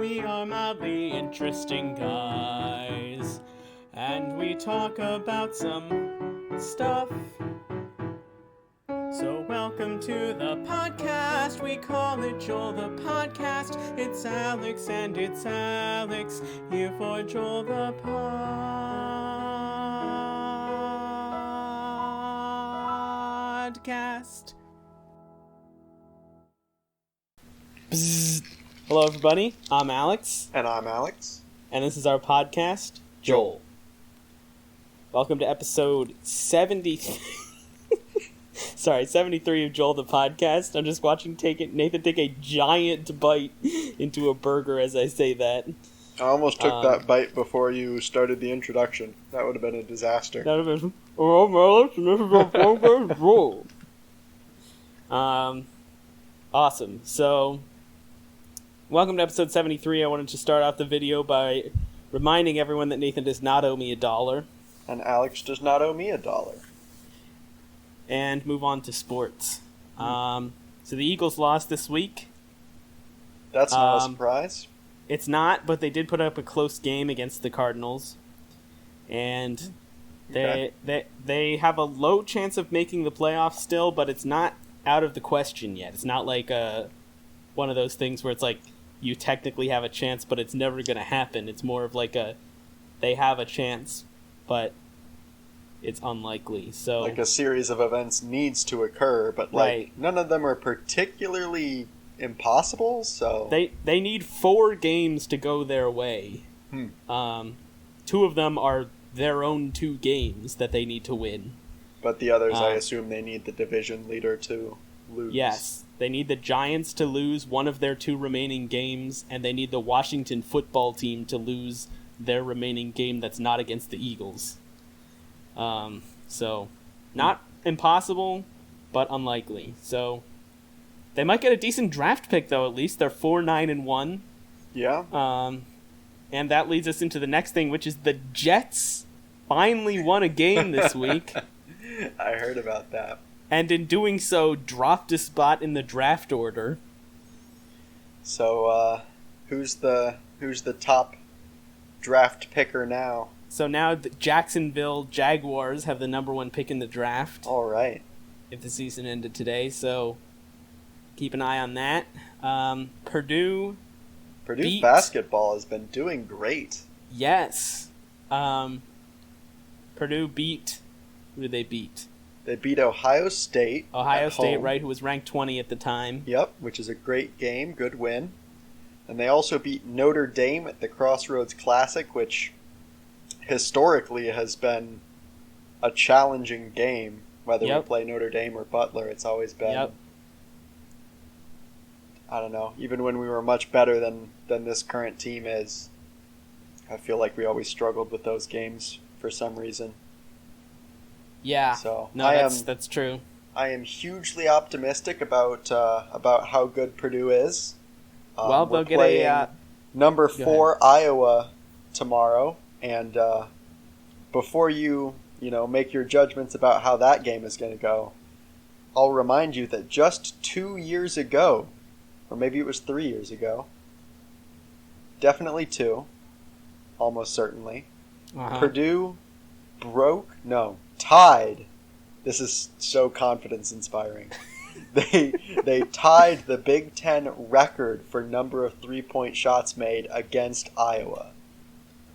we are mildly interesting guys, and we talk about some stuff. So welcome to the podcast, we call it Joel the Podcast. It's Alex and it's Alex, here for Joel the Podcast. Bzzz. Hello everybody, I'm Alex. And I'm Alex. And this is our podcast, Joel. Welcome to episode 73 of Joel the Podcast. I'm just watching Nathan take a giant bite into a burger as I say that. I almost took that bite before you started the introduction. That would have been a disaster. That would have been, Alex, and this is our podcast, Joel. Awesome. So, welcome to episode 73. I wanted to start out the video by reminding everyone that Nathan does not owe me $1. And Alex does not owe me $1. And move on to sports. So the Eagles lost this week. That's not a surprise. It's not, but they did put up a close game against the Cardinals. And they have a low chance of making the playoffs still, but it's not out of the question yet. It's not like one of those things where it's like you technically have a chance, but it's never going to happen. It's more of like they have a chance, but it's unlikely. So like a series of events needs to occur, but right. None of them are particularly impossible. So they need 4 games to go their way. 2 of them are their own 2 games that they need to win. But the others, I assume they need the division leader to lose. Yes, they need the Giants to lose one of their 2 remaining games, and they need the Washington football team to lose their remaining game that's not against the Eagles. So, not impossible, but unlikely. So, they might get a decent draft pick, though, at least. They're 4-9-1. Yeah. And that leads us into the next thing, which is the Jets finally won a game this week. I heard about that. And in doing so, dropped a spot in the draft order. So, who's the top draft picker now? So now the Jacksonville Jaguars have the number 1 pick in the draft. All right. If the season ended today, so keep an eye on that. Purdue's basketball has been doing great. Yes. Purdue beat... Who did they beat? They beat Ohio State. Ohio State, right, who was ranked 20 at the time. Yep, which is a great game, good win. And they also beat Notre Dame at the Crossroads Classic, which historically has been a challenging game. Whether we play Notre Dame or Butler, it's always been... I don't know, even when we were much better than this current team is, I feel like we always struggled with those games for some reason. Yeah, so that's true. I am hugely optimistic about how good Purdue is. Well, they'll get a number 4 Iowa tomorrow, and before you make your judgments about how that game is going to go, I'll remind you that just 2 years ago, or maybe it was 3 years ago, definitely 2, almost certainly, Purdue tied. This is so confidence-inspiring. They tied the Big Ten record for number of 3-point shots made against Iowa.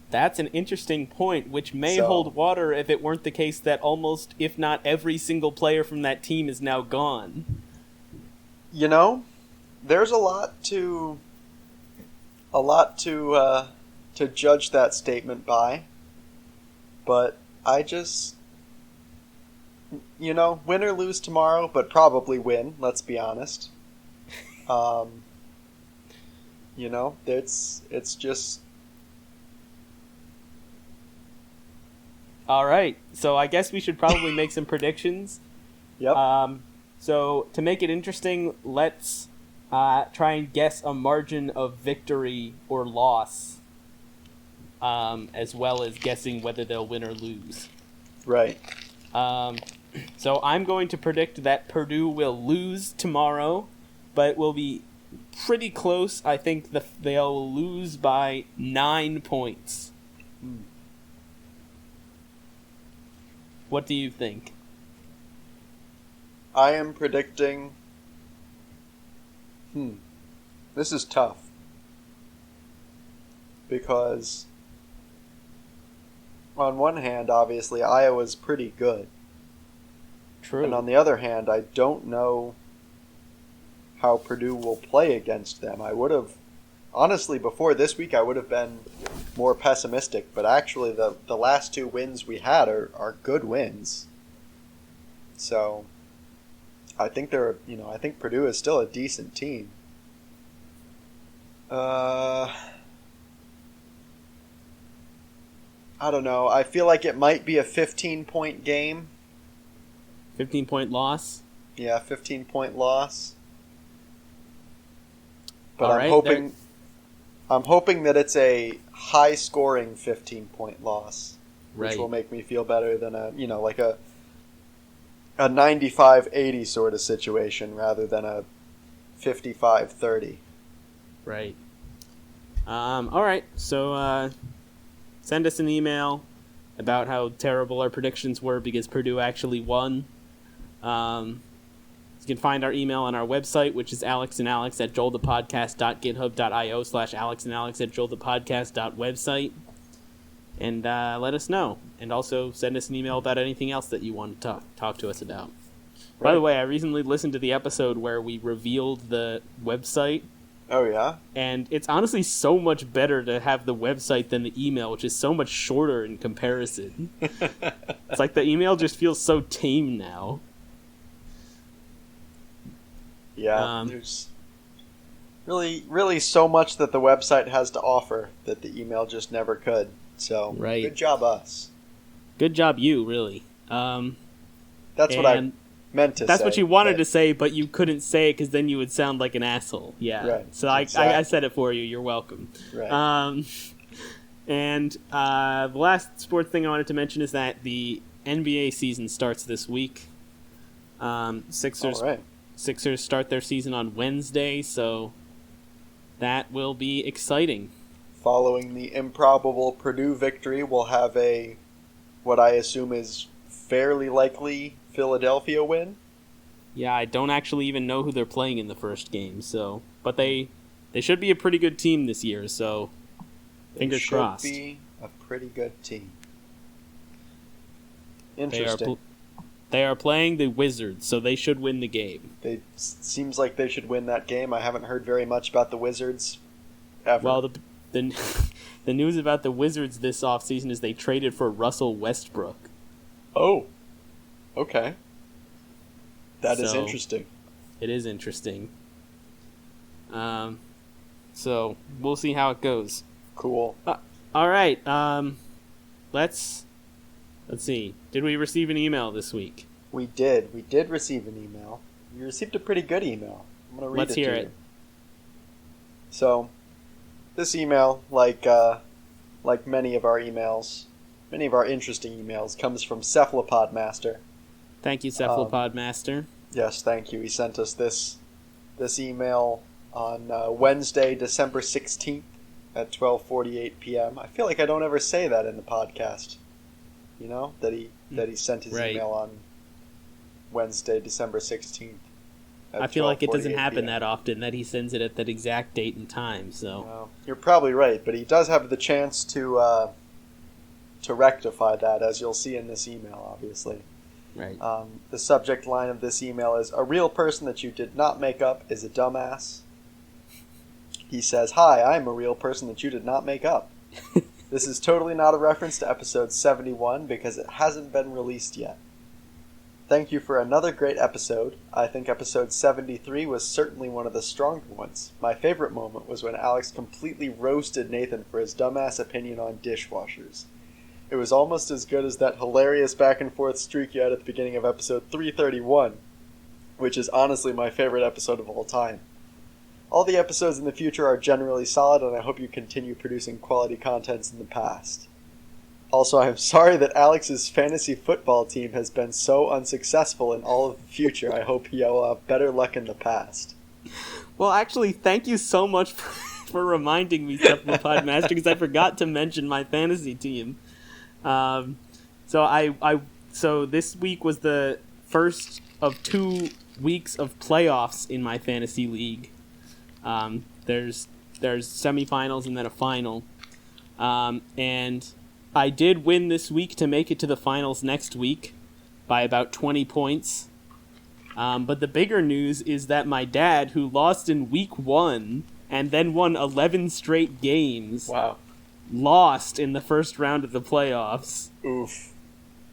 That's an interesting point, which may hold water if it weren't the case that almost, if not every single player from that team is now gone. There's a lot to judge that statement by, but I just, win or lose tomorrow, but probably win, let's be honest. It's just... All right, so I guess we should probably make some predictions. Yep. So to make it interesting, let's try and guess a margin of victory or loss, as well as guessing whether they'll win or lose. Right. So I'm going to predict that Purdue will lose tomorrow, but will be pretty close. I think they'll lose by 9 points. What do you think? I am predicting... This is tough. Because on one hand, obviously, Iowa's pretty good. True. And on the other hand, I don't know how Purdue will play against them. I would have, honestly, before this week, I would have been more pessimistic. But actually, the last 2 wins we had are good wins. So I think I think Purdue is still a decent team. I don't know. I feel like it might be a 15-point game. 15-point loss? Yeah, 15-point loss. But All right, I'm hoping that it's a high-scoring 15-point loss, which Right. will make me feel better than a 95-80 sort of situation rather than a 55-30. Right. All right. So send us an email about how terrible our predictions were because Purdue actually won. You can find our email on our website, which is alexandalex@joelthepodcast.github.io/alexandalex@joelthepodcast.website. And let us know. And also send us an email about anything else that you want to talk to us about. By Right. the way, I recently listened to the episode where we revealed the website. Oh, yeah? And it's honestly so much better to have the website than the email, which is so much shorter in comparison. It's like the email just feels so tame now. Yeah, there's really so much that the website has to offer that the email just never could. So, Right. Good job, us. Good job, you, really. That's what I meant to say. That's what you wanted to say, but you couldn't say it because then you would sound like an asshole. Yeah. Right, So I said it for you. You're welcome. Right. And the last sports thing I wanted to mention is that the NBA season starts this week. Sixers All right. Sixers start their season on Wednesday, so that will be exciting. Following the improbable Purdue victory, we'll have what I assume is fairly likely Philadelphia win. Yeah, I don't actually even know who they're playing in the first game, but they should be a pretty good team this year, so fingers crossed. They should be a pretty good team. Interesting. They are playing the Wizards, so they should win the game. Seems like they should win that game. I haven't heard very much about the Wizards ever. Well, the news about the Wizards this offseason is they traded for Russell Westbrook. Oh, okay. That is So, interesting. It is interesting. So we'll see how it goes. Cool. All right. Let's see. Did we receive an email this week? We did. We did receive an email. We received a pretty good email. I'm going to read Let's it to hear you. it. So, this email, like many of our emails, many of our interesting emails, comes from Cephalopod Master. Thank you, Cephalopod Master. Yes, thank you. He sent us this email on Wednesday, December 16th at 12:48 p.m. I feel like I don't ever say that in the podcast. You know, that he sent his Right. email on Wednesday, December 16th. I feel like it doesn't 12:48 happen p.m. that often that he sends it at that exact date and time. So No, you're probably right, but he does have the chance to rectify that, as you'll see in this email, obviously. right. The subject line of this email is, "A real person that you did not make up is a dumbass." He says, "Hi, I'm a real person that you did not make up." This is totally not a reference to episode 71 because it hasn't been released yet. Thank you for another great episode. I think episode 73 was certainly one of the stronger ones. My favorite moment was when Alex completely roasted Nathan for his dumbass opinion on dishwashers. It was almost as good as that hilarious back and forth streak you had at the beginning of episode 331, which is honestly my favorite episode of all time. All the episodes in the future are generally solid, and I hope you continue producing quality contents in the past. Also, I am sorry that Alex's fantasy football team has been so unsuccessful in all of the future. I hope he'll have better luck in the past. Well, actually, thank you so much for reminding me, Cephalopod Master, because I forgot to mention my fantasy team. So this week was the first of 2 weeks of playoffs in my fantasy league. There's semifinals and then a final. And I did win this week to make it to the finals next week by about 20 points. But the bigger news is that my dad, who lost in week 1 and then won 11 straight games, Wow. lost in the first round of the playoffs. Oof.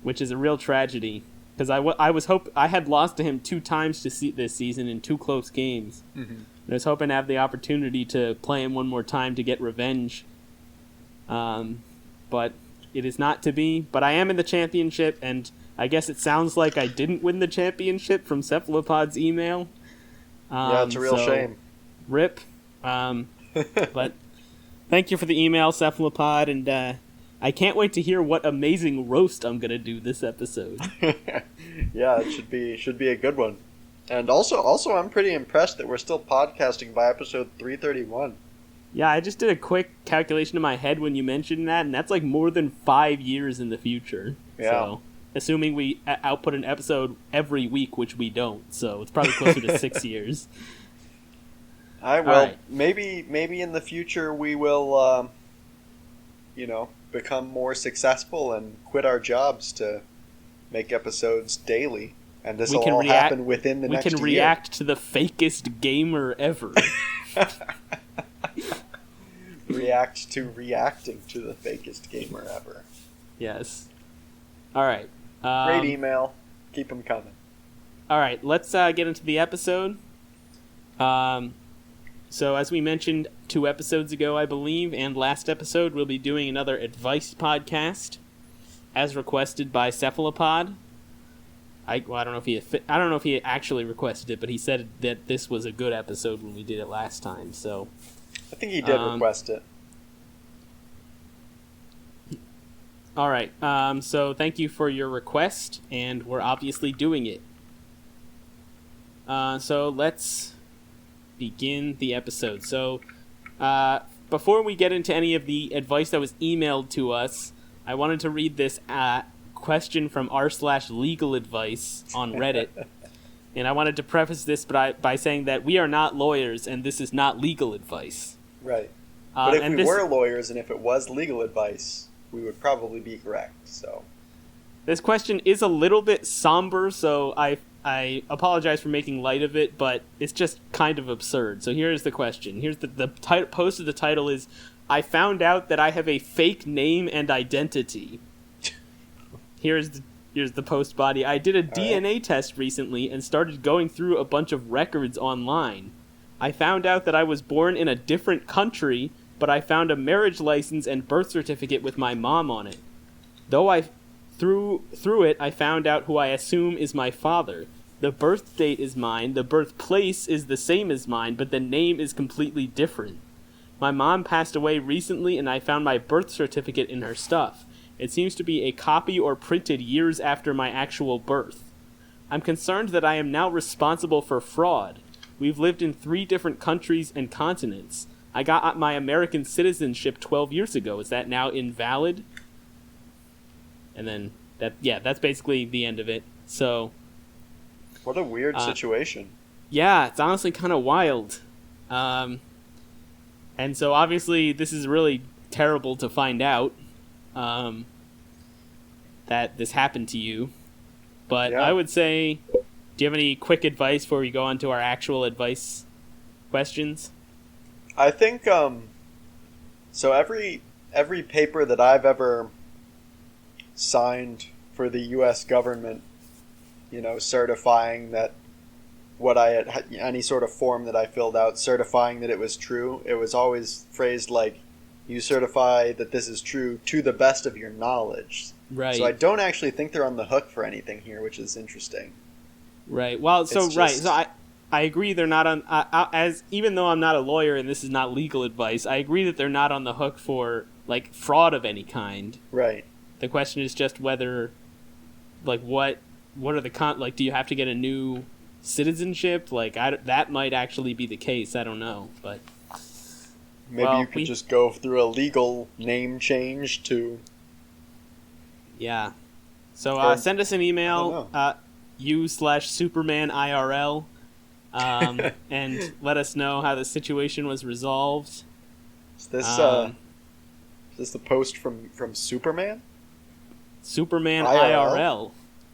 Which is a real tragedy. Because I had lost to him 2 times this season in 2 close games. Mm-hmm. I was hoping to have the opportunity to play him one more time to get revenge. But it is not to be. But I am in the championship, and I guess it sounds like I didn't win the championship from Cephalopod's email. Yeah, it's a real shame. RIP. But thank you for the email, Cephalopod, and I can't wait to hear what amazing roast I'm going to do this episode. Yeah, it should be a good one. And also, I'm pretty impressed that we're still podcasting by episode 331. Yeah, I just did a quick calculation in my head when you mentioned that, and that's like more than 5 years in the future. Yeah. So, assuming we output an episode every week, which we don't, so it's probably closer to 6 years. All right. Maybe in the future we will, become more successful and quit our jobs to make episodes daily. And this will all happen within the next year. We can react to the fakest gamer ever. React to reacting to the fakest gamer ever. Yes. All right. Great email. Keep them coming. All right. Let's get into the episode. So as we mentioned 2 episodes ago, I believe, and last episode, we'll be doing another advice podcast, as requested by Cephalopod. I don't know if he actually requested it, but he said that this was a good episode when we did it last time. So I think he did request it. All right. So thank you for your request, and we're obviously doing it. So let's begin the episode. So before we get into any of the advice that was emailed to us, I wanted to read this question from r/legal advice on Reddit. And I wanted to preface this by saying that we are not lawyers, and this is not legal advice. Right. But if we were lawyers and if it was legal advice, we would probably be correct. So this question is a little bit somber, so I apologize for making light of it, but it's just kind of absurd. So here's the question. Here's the post of the title is, I found out that I have a fake name and identity. Here's the post body. I did a DNA test recently and started going through a bunch of records online. I found out that I was born in a different country, but I found a marriage license and birth certificate with my mom on it. Though through it, I found out who I assume is my father. The birth date is mine, the birthplace is the same as mine, but the name is completely different. My mom passed away recently, and I found my birth certificate in her stuff. It seems to be a copy or printed years after my actual birth. I'm concerned that I am now responsible for fraud. We've lived in 3 different countries and continents. I got my American citizenship 12 years ago. Is that now invalid? And then, that's basically the end of it. So, what a weird situation. Yeah, it's honestly kind of wild. And so, obviously, this is really terrible to find out. That this happened to you. But I would say, do you have any quick advice before we go on to our actual advice questions? I think, so every paper that I've ever signed for the U.S. government, certifying that any sort of form that I filled out, certifying that it was true, it was always phrased like, you certify that this is true to the best of your knowledge. Right. So I don't actually think they're on the hook for anything here, which is interesting. Right. Well, so I agree they're not on even though I'm not a lawyer and this is not legal advice, I agree that they're not on the hook for like fraud of any kind. Right. The question is just whether like what are the do you have to get a new citizenship, like that might actually be the case. I don't know, but maybe you could just go through a legal name change to. Yeah. So send us an email, u/SupermanIRL, and let us know how the situation was resolved. Is this the post from Superman? Superman IRL.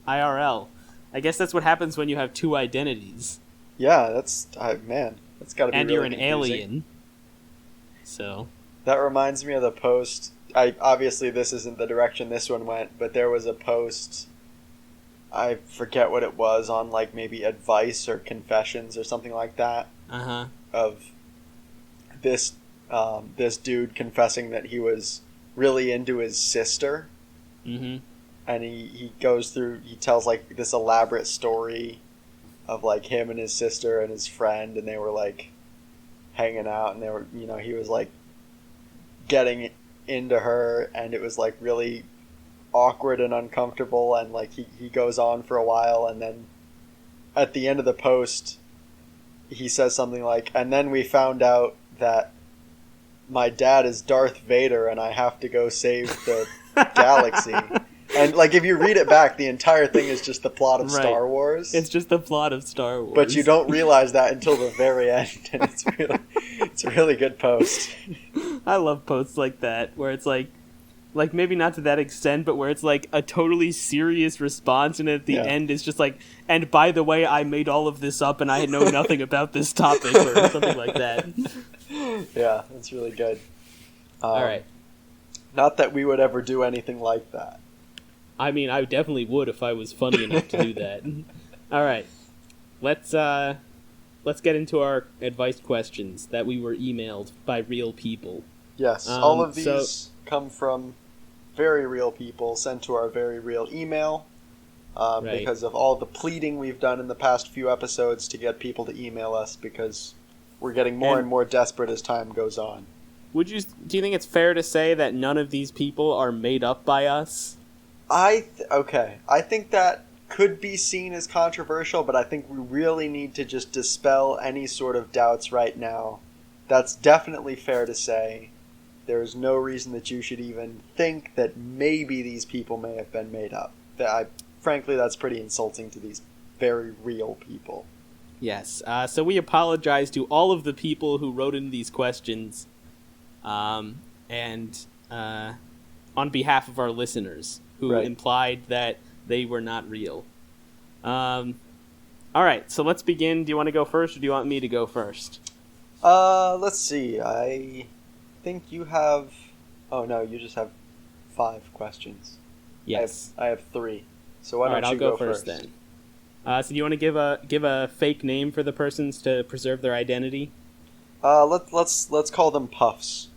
IRL. I guess that's what happens when you have two identities. Yeah, that's got to be. And really you're an confusing. alien. So. That reminds me of the post. Obviously this isn't the direction this one went, but there was a post. I forget what it was on, like maybe Advice or Confessions or something like that. Of this dude confessing that he was really into his sister. Mm-hmm. And he tells like this elaborate story of like him and his sister and his friend, and they were like hanging out, and they were, he was like getting into her, and it was like really awkward and uncomfortable, and like he goes on for a while, and then at the end of the post he says something like, and then we found out that my dad is Darth Vader and I have to go save the galaxy. And like if you read it back, the entire thing is just the plot of Star Wars. It's just the plot of Star Wars. But you don't realize that until the very end, and it's a really good post. I love posts like that where it's like maybe not to that extent, but where it's like a totally serious response, and at the end it's just like, and by the way, I made all of this up and I know nothing about this topic, or something like that. Yeah, that's really good. All right. Not that we would ever do anything like that. I mean, I definitely would if I was funny enough to do that. All right. Let's get into our advice questions that we were emailed by real people. Yes, all of these come from very real people sent to our very real email because of all the pleading we've done in the past few episodes to get people to email us, because we're getting more and more desperate as time goes on. Do you think it's fair to say that none of these people are made up by us? I think that could be seen as controversial, but I think we really need to just dispel any sort of doubts right now. That's definitely fair to say. There is no reason that you should even think that maybe these people may have been made up. Frankly, that's pretty insulting to these very real people. Yes. So we apologize to all of the people who wrote in these questions, and on behalf of our listeners who implied that they were not real. All right, so let's begin. Do you want to go first, or do you want me to go first? Let's see. I think you have... Oh, no, you just have 5 questions. Yes. I have 3. So why don't you go first then? So do you want to give a fake name for the persons to preserve their identity? Let's call them Puffs.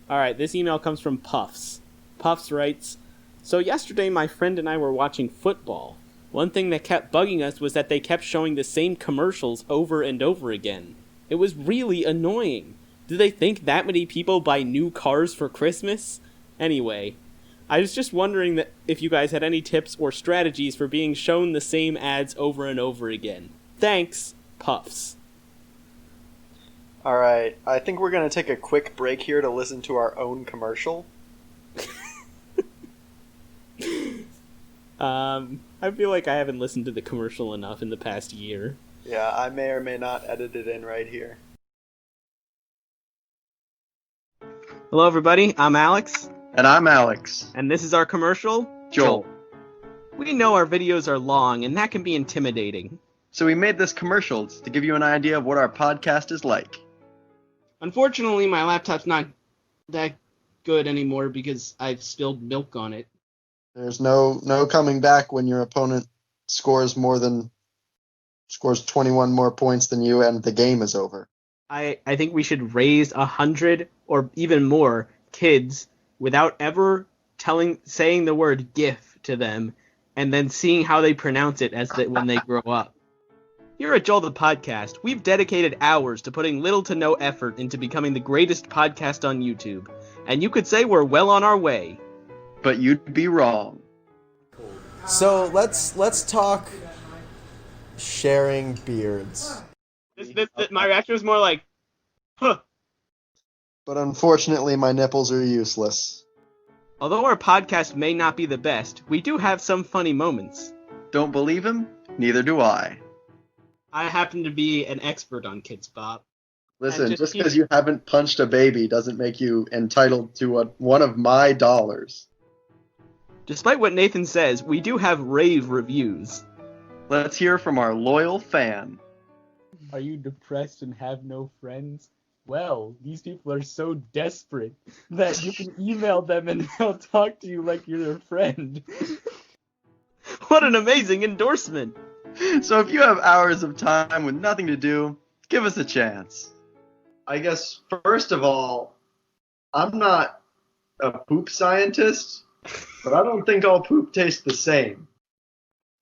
All right, this email comes from Puffs. Puffs writes, so yesterday my friend and I were watching football. One thing that kept bugging us was that they kept showing the same commercials over and over again. It was really annoying. Do they think that many people buy new cars for Christmas? Anyway, I was just wondering that if you guys had any tips or strategies for being shown the same ads over and over again. Thanks, Puffs. Alright, I think we're going to take a quick break here to listen to our own commercial. I feel like I haven't listened to the commercial enough in the past year. Yeah, I may or may not edit it in right here. Hello everybody, I'm Alex. And I'm Alex. And this is our commercial, Joel. We know our videos are long, and that can be intimidating. So we made this commercial to give you an idea of what our podcast is like. Unfortunately, my laptop's not that good anymore because I've spilled milk on it. There's no coming back when your opponent scores 21 more points than you and the game is over. I think we should raise 100 or even more kids without ever saying the word GIF to them, and then seeing how they pronounce it when they grow up. Here at Joel the Podcast, we've dedicated hours to putting little to no effort into becoming the greatest podcast on YouTube, and you could say we're well on our way. But you'd be wrong. So let's talk sharing beards. My reaction was more like, huh. But unfortunately, my nipples are useless. Although our podcast may not be the best, we do have some funny moments. Don't believe him? Neither do I. I happen to be an expert on Kids Bop. Listen, just because you haven't punched a baby doesn't make you entitled to one of my dollars. Despite what Nathan says, we do have rave reviews. Let's hear from our loyal fan. Are you depressed and have no friends? Well, these people are so desperate that you can email them and they'll talk to you like you're their friend. What an amazing endorsement! So if you have hours of time with nothing to do, give us a chance. I guess, first of all, I'm not a poop scientist, but I don't think all poop tastes the same.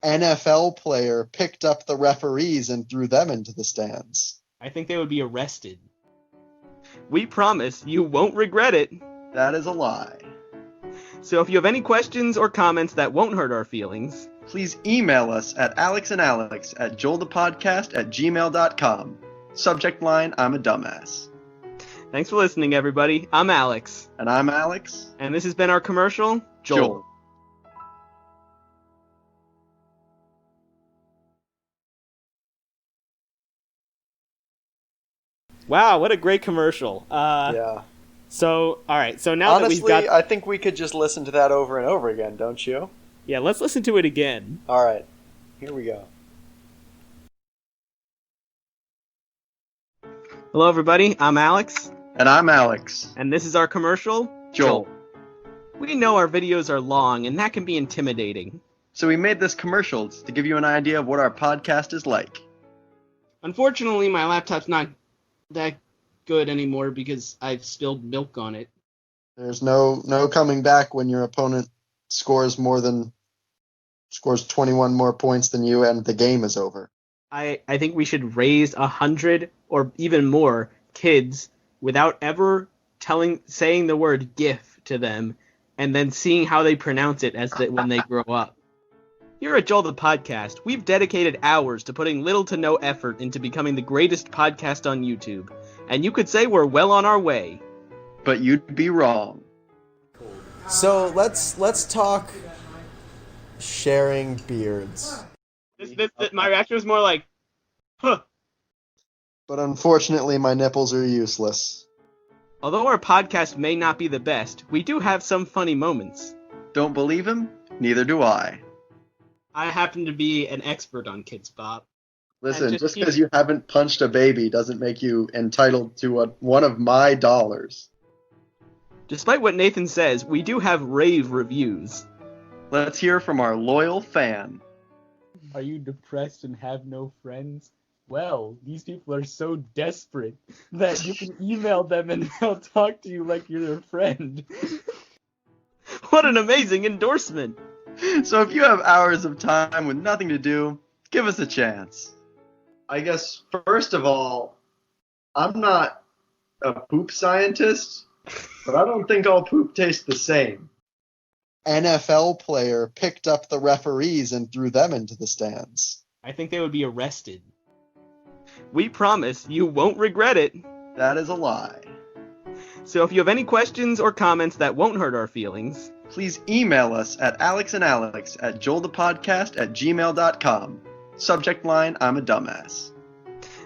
NFL player picked up the referees and threw them into the stands. I think they would be arrested. We promise you won't regret it. That is a lie. So if you have any questions or comments that won't hurt our feelings, please email us at alexandalex@joelthepodcast@gmail.com. Subject line, I'm a dumbass. Thanks for listening, everybody. I'm Alex. And I'm Alex. And this has been our commercial, Joel. Wow, what a great commercial. Yeah. So, all right. So now honestly, that we've got... I think we could just listen to that over and over again, don't you? Yeah, let's listen to it again. All right. Here we go. Hello, everybody. I'm Alex. And I'm Alex. And this is our commercial, Joel. We know our videos are long, and that can be intimidating. So we made this commercial to give you an idea of what our podcast is like. Unfortunately, my laptop's not that good anymore because I've spilled milk on it. There's no coming back when your opponent scores 21 more points than you and the game is over. I think we should raise 100 or even more kids without ever saying the word GIF to them and then seeing how they pronounce it when they grow up. Here at Joel the Podcast, we've dedicated hours to putting little to no effort into becoming the greatest podcast on YouTube, and you could say we're well on our way. But you'd be wrong. So let's talk sharing beards. My reaction was more like, huh. But unfortunately, my nipples are useless. Although our podcast may not be the best, we do have some funny moments. Don't believe him? Neither do I. I happen to be an expert on Kids Bop. Listen, just because you haven't punched a baby doesn't make you entitled to one of my dollars. Despite what Nathan says, we do have rave reviews. Let's hear from our loyal fan. Are you depressed and have no friends? Well, these people are so desperate that you can email them and they'll talk to you like you're their friend. What an amazing endorsement! So if you have hours of time with nothing to do, give us a chance. I guess, first of all, I'm not a poop scientist, but I don't think all poop tastes the same. NFL player picked up the referees and threw them into the stands. I think they would be arrested. We promise you won't regret it. That is a lie. So if you have any questions or comments that won't hurt our feelings, please email us at alexandalex@joelthepodcast@gmail.com. Subject line, I'm a dumbass.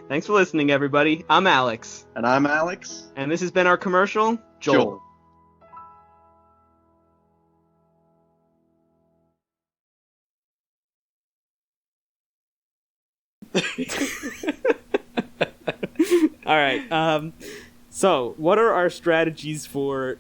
Thanks for listening, everybody. I'm Alex. And I'm Alex. And this has been our commercial, Joel. All right. So, what are our strategies for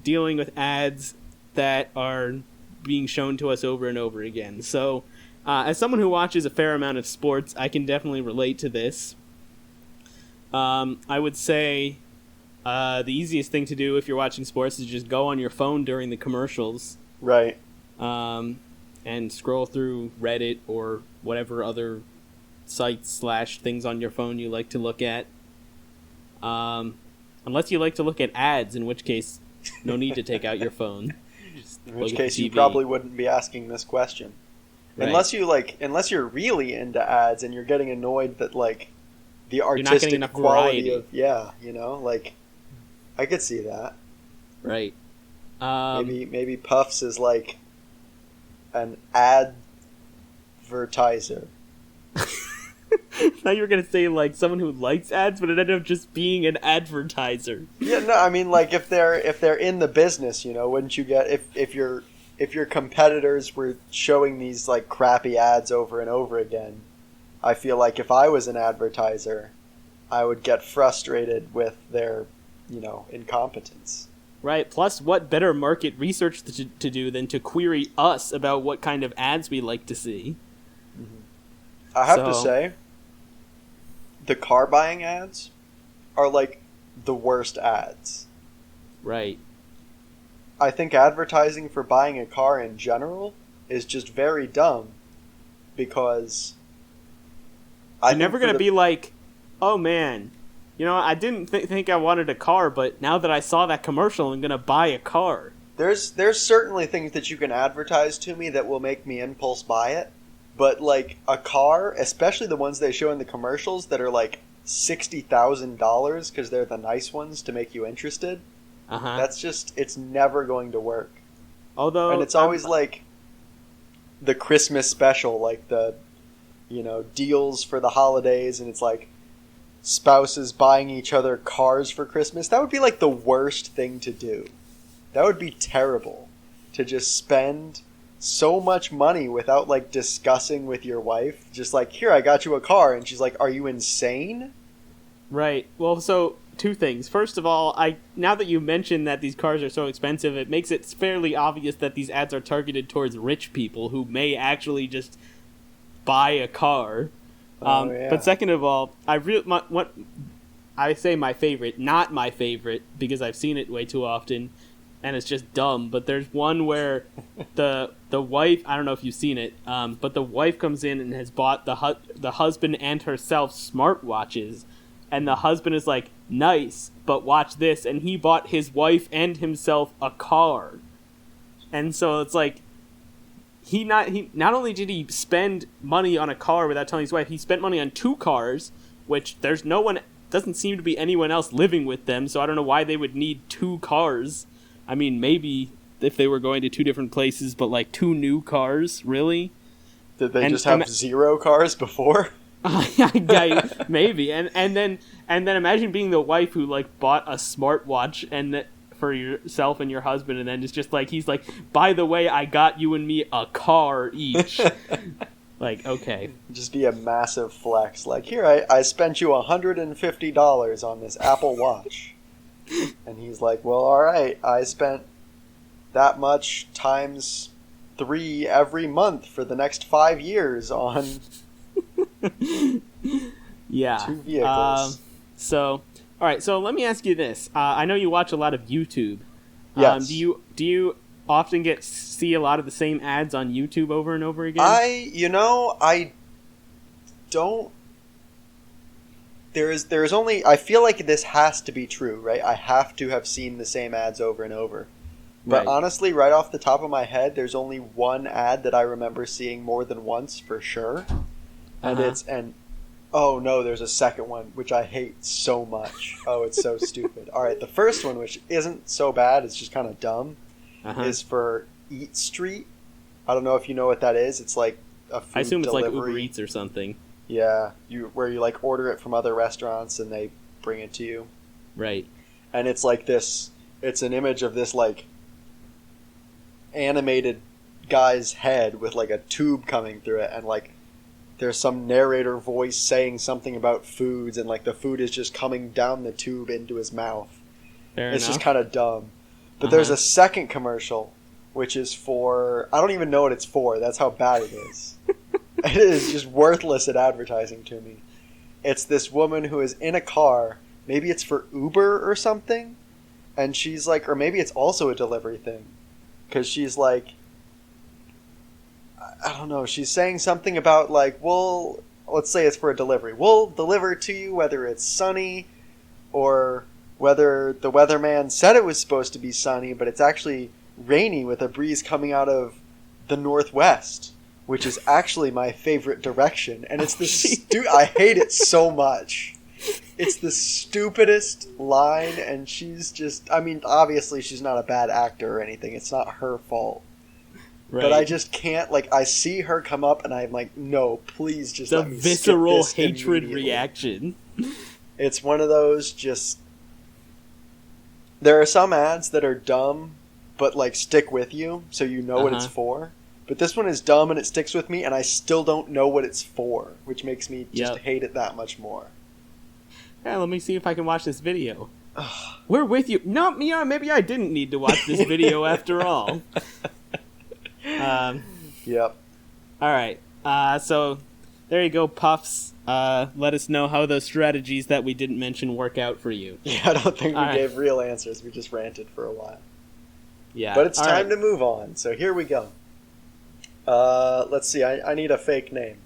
dealing with ads that are being shown to us over and over again? So, as someone who watches a fair amount of sports, I can definitely relate to this. I would say the easiest thing to do if you're watching sports is just go on your phone during the commercials. Right. And scroll through Reddit or whatever other sites / things on your phone you like to look at. Unless you like to look at ads, in which case, no need to take out your phone. In which case, you probably wouldn't be asking this question. Right. Unless you're really into ads and you're getting annoyed that like the not getting artistic enough quality variety. of like I could see that. Right. Maybe Puffs is like an advertiser. Now you were gonna say like someone who likes ads, but it ended up just being an advertiser. Yeah, no, I mean like if they're in the business, wouldn't you get if your competitors were showing these like crappy ads over and over again? I feel like if I was an advertiser, I would get frustrated with their, incompetence. Right. Plus, what better market research to do than to query us about what kind of ads we like to see? I have to say, the car buying ads are like the worst ads. Right. I think advertising for buying a car in general is just very dumb because you're never going to be like, oh man, I didn't think I wanted a car, but now that I saw that commercial, I'm going to buy a car. There's certainly things that you can advertise to me that will make me impulse buy it. But, like, a car, especially the ones they show in the commercials that are, like, $60,000 because they're the nice ones to make you interested, that's just, it's never going to work. Although, and it's always, like, the Christmas special, like the, deals for the holidays, and it's, like, spouses buying each other cars for Christmas. That would be, like, the worst thing to do. That would be terrible. To just spend so much money without like discussing with your wife, just like, here, I got you a car, and she's like, are you insane? Right. Well, so two things. First of all, now that you mentioned that these cars are so expensive, it makes it fairly obvious that these ads are targeted towards rich people who may actually just buy a car. Yeah. But second of all, what I say my favorite, not my favorite, because I've seen it way too often, and it's just dumb, but there's one where the wife, I don't know if you've seen it, but the wife comes in and has bought the husband and herself smartwatches, and the husband is like, nice, but watch this, and he bought his wife and himself a car. And so it's like, he not only did he spend money on a car without telling his wife, he spent money on 2 cars, which doesn't seem to be anyone else living with them, so I don't know why they would need 2 cars. I mean, maybe if they were going to 2 different places, but like 2 new cars, really? Did they just have 0 cars before? Maybe. And then imagine being the wife who like bought a smartwatch and for yourself and your husband, and then it's just like he's like, by the way, I got you and me a car each. Like, okay. Just be a massive flex. Like, here, I spent you $150 on this Apple Watch. And he's like, well, all right, I spent that much times 3 every month for the next 5 years on yeah 2 vehicles. All right, so let me ask you this. I know you watch a lot of YouTube. Yes. Do you often see a lot of the same ads on YouTube over and over again? I don't. There's only, I feel like this has to be true, right? I have to have seen the same ads over and over. But honestly, right off the top of my head, there's only one ad that I remember seeing more than once for sure. And oh no, there's a second one, which I hate so much. Oh, it's so stupid. All right, the first one, which isn't so bad, it's just kind of dumb, is for Eat Street. I don't know if you know what that is. It's like a food I assume delivery. It's like Uber Eats or something. Yeah, where you like order it from other restaurants and they bring it to you. Right. And it's like this, it's an image of this like animated guy's head with like a tube coming through it, and like there's some narrator voice saying something about foods, and like the food is just coming down the tube into his mouth. It's just kind of dumb. But there's a second commercial, which is for, I don't even know what it's for. That's how bad it is. It is just worthless at advertising to me. It's this woman who is in a car. Maybe it's for Uber or something. And she's like, or maybe it's also a delivery thing. Because she's like, I don't know. She's saying something about like, well, let's say it's for a delivery. We'll deliver to you whether it's sunny or whether the weatherman said it was supposed to be sunny, but it's actually rainy with a breeze coming out of the northwest. which is actually my favorite direction, and it's I hate it so much. It's the stupidest line, and she's just, I mean, obviously she's not a bad actor or anything. It's not her fault. Right. But I just can't, like, I see her come up, and I'm like, no, please just let me skip this visceral hatred reaction. It's one of those just... There are some ads that are dumb, but, like, stick with you, so you know what it's for. But this one is dumb, and it sticks with me, and I still don't know what it's for, which makes me just hate it that much more. Yeah, let me see if I can watch this video. We're with you. No, maybe I didn't need to watch this video after all. Yep. All right. So there you go, Puffs. Let us know how those strategies that we didn't mention work out for you. Yeah, I don't think we gave real answers. We just ranted for a while. Yeah. But it's time to move on. So here we go. Let's see. I need a fake name.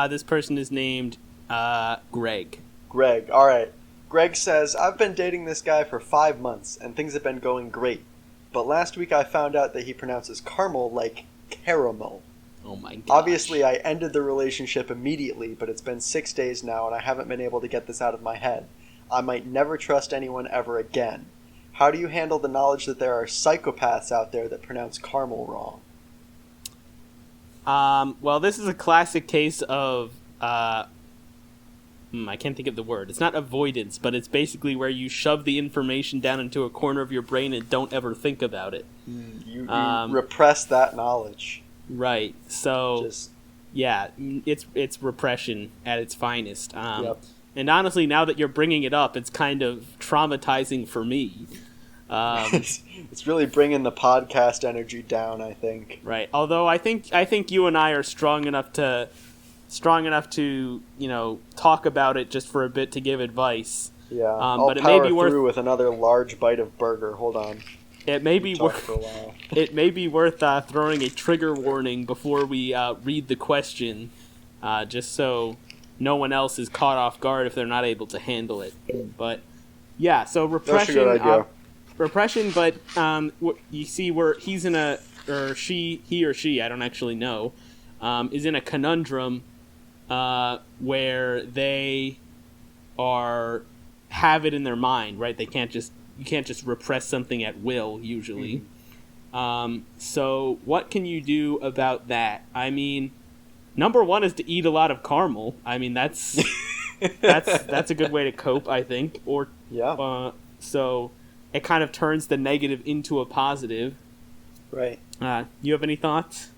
This person is named Greg. Greg. All right. Greg says, I've been dating this guy for 5 months, and things have been going great. But last week I found out that he pronounces caramel like caramel. Oh my gosh. Obviously, I ended the relationship immediately, but it's been 6 days now, and I haven't been able to get this out of my head. I might never trust anyone ever again. How do you handle the knowledge that there are psychopaths out there that pronounce caramel wrong? Well, this is a classic case of... I can't think of the word. It's not avoidance, but it's basically where you shove the information down into a corner of your brain and don't ever think about it. You repress that knowledge. Right. So, yeah, it's repression at its finest. And honestly, now that you're bringing it up, it's kind of traumatizing for me. It's really bringing the podcast energy down, I think. Right. Although I think you and I are strong enough to talk about it just for a bit to give advice. Yeah, I'll but it power may be worth through with another large bite of burger. Hold on. It may be worth throwing a trigger warning before we read the question, just so no one else is caught off guard if they're not able to handle it. But yeah, so repression. That's a good idea. Repression, but you see where he's in he or she, I don't actually know, is in a conundrum where they have it in their mind, right? You can't just repress something at will usually. So what can you do about that? I mean, number one is to eat a lot of caramel. I mean, that's a good way to cope, I think. Or so it kind of turns the negative into a positive. Right. You have any thoughts?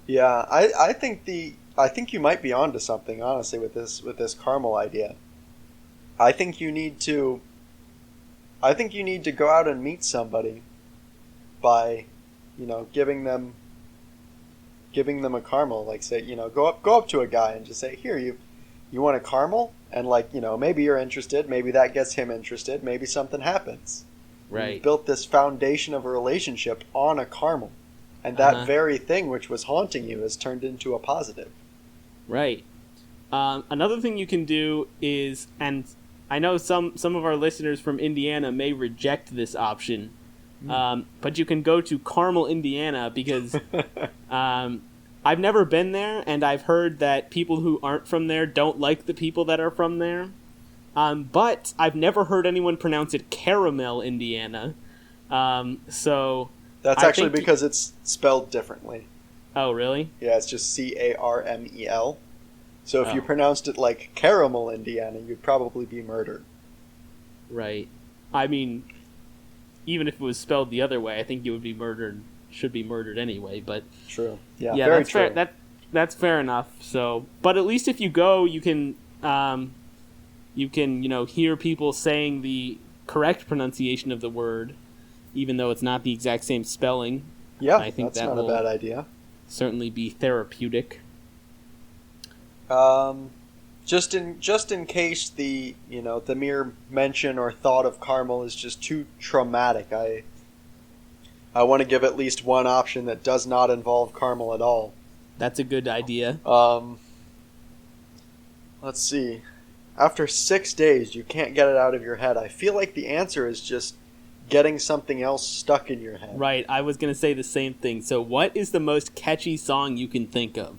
Yeah, I think you might be onto something, honestly, with this caramel idea. I think you need to go out and meet somebody by, giving them a caramel. Like, say, go up to a guy and just say, here, you want a caramel? And, like, maybe you're interested, maybe that gets him interested, maybe something happens. Right. You built this foundation of a relationship on a caramel. And that very thing which was haunting you has turned into a positive. Right. Another thing you can do is, and I know some of our listeners from Indiana may reject this option, but you can go to Carmel, Indiana, because I've never been there, and I've heard that people who aren't from there don't like the people that are from there. But I've never heard anyone pronounce it Caramel, Indiana. So... That's actually because it's spelled differently. Oh, really? Yeah, it's just Carmel. So if you pronounced it like Caramel, Indiana, you'd probably be murdered. Right. I mean, even if it was spelled the other way, I think you would be murdered. Should be murdered anyway. But true. Yeah, very that's true. Fair. That's fair enough. So, but at least if you go, you can hear people saying the correct pronunciation of the word, even though it's not the exact same spelling. Yeah, I think that's not a bad idea. Certainly be therapeutic. Just in case the mere mention or thought of caramel is just too traumatic, I want to give at least one option that does not involve caramel at all. That's a good idea. Let's see. After 6 days, you can't get it out of your head. I feel like the answer is just getting something else stuck in your head. Right, I was going to say the same thing. So what is the most catchy song you can think of?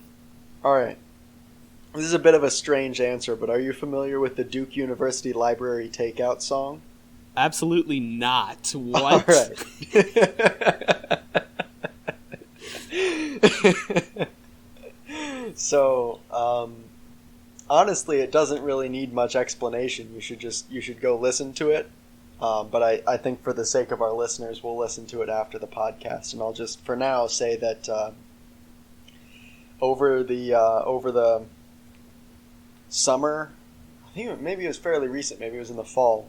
All right. This is a bit of a strange answer, but are you familiar with the Duke University Library Takeout song? Absolutely not. What? All right. So, honestly, it doesn't really need much explanation. You should go listen to it. But I think for the sake of our listeners, we'll listen to it after the podcast, and I'll just for now say that over the summer, I think maybe it was fairly recent, maybe it was in the fall.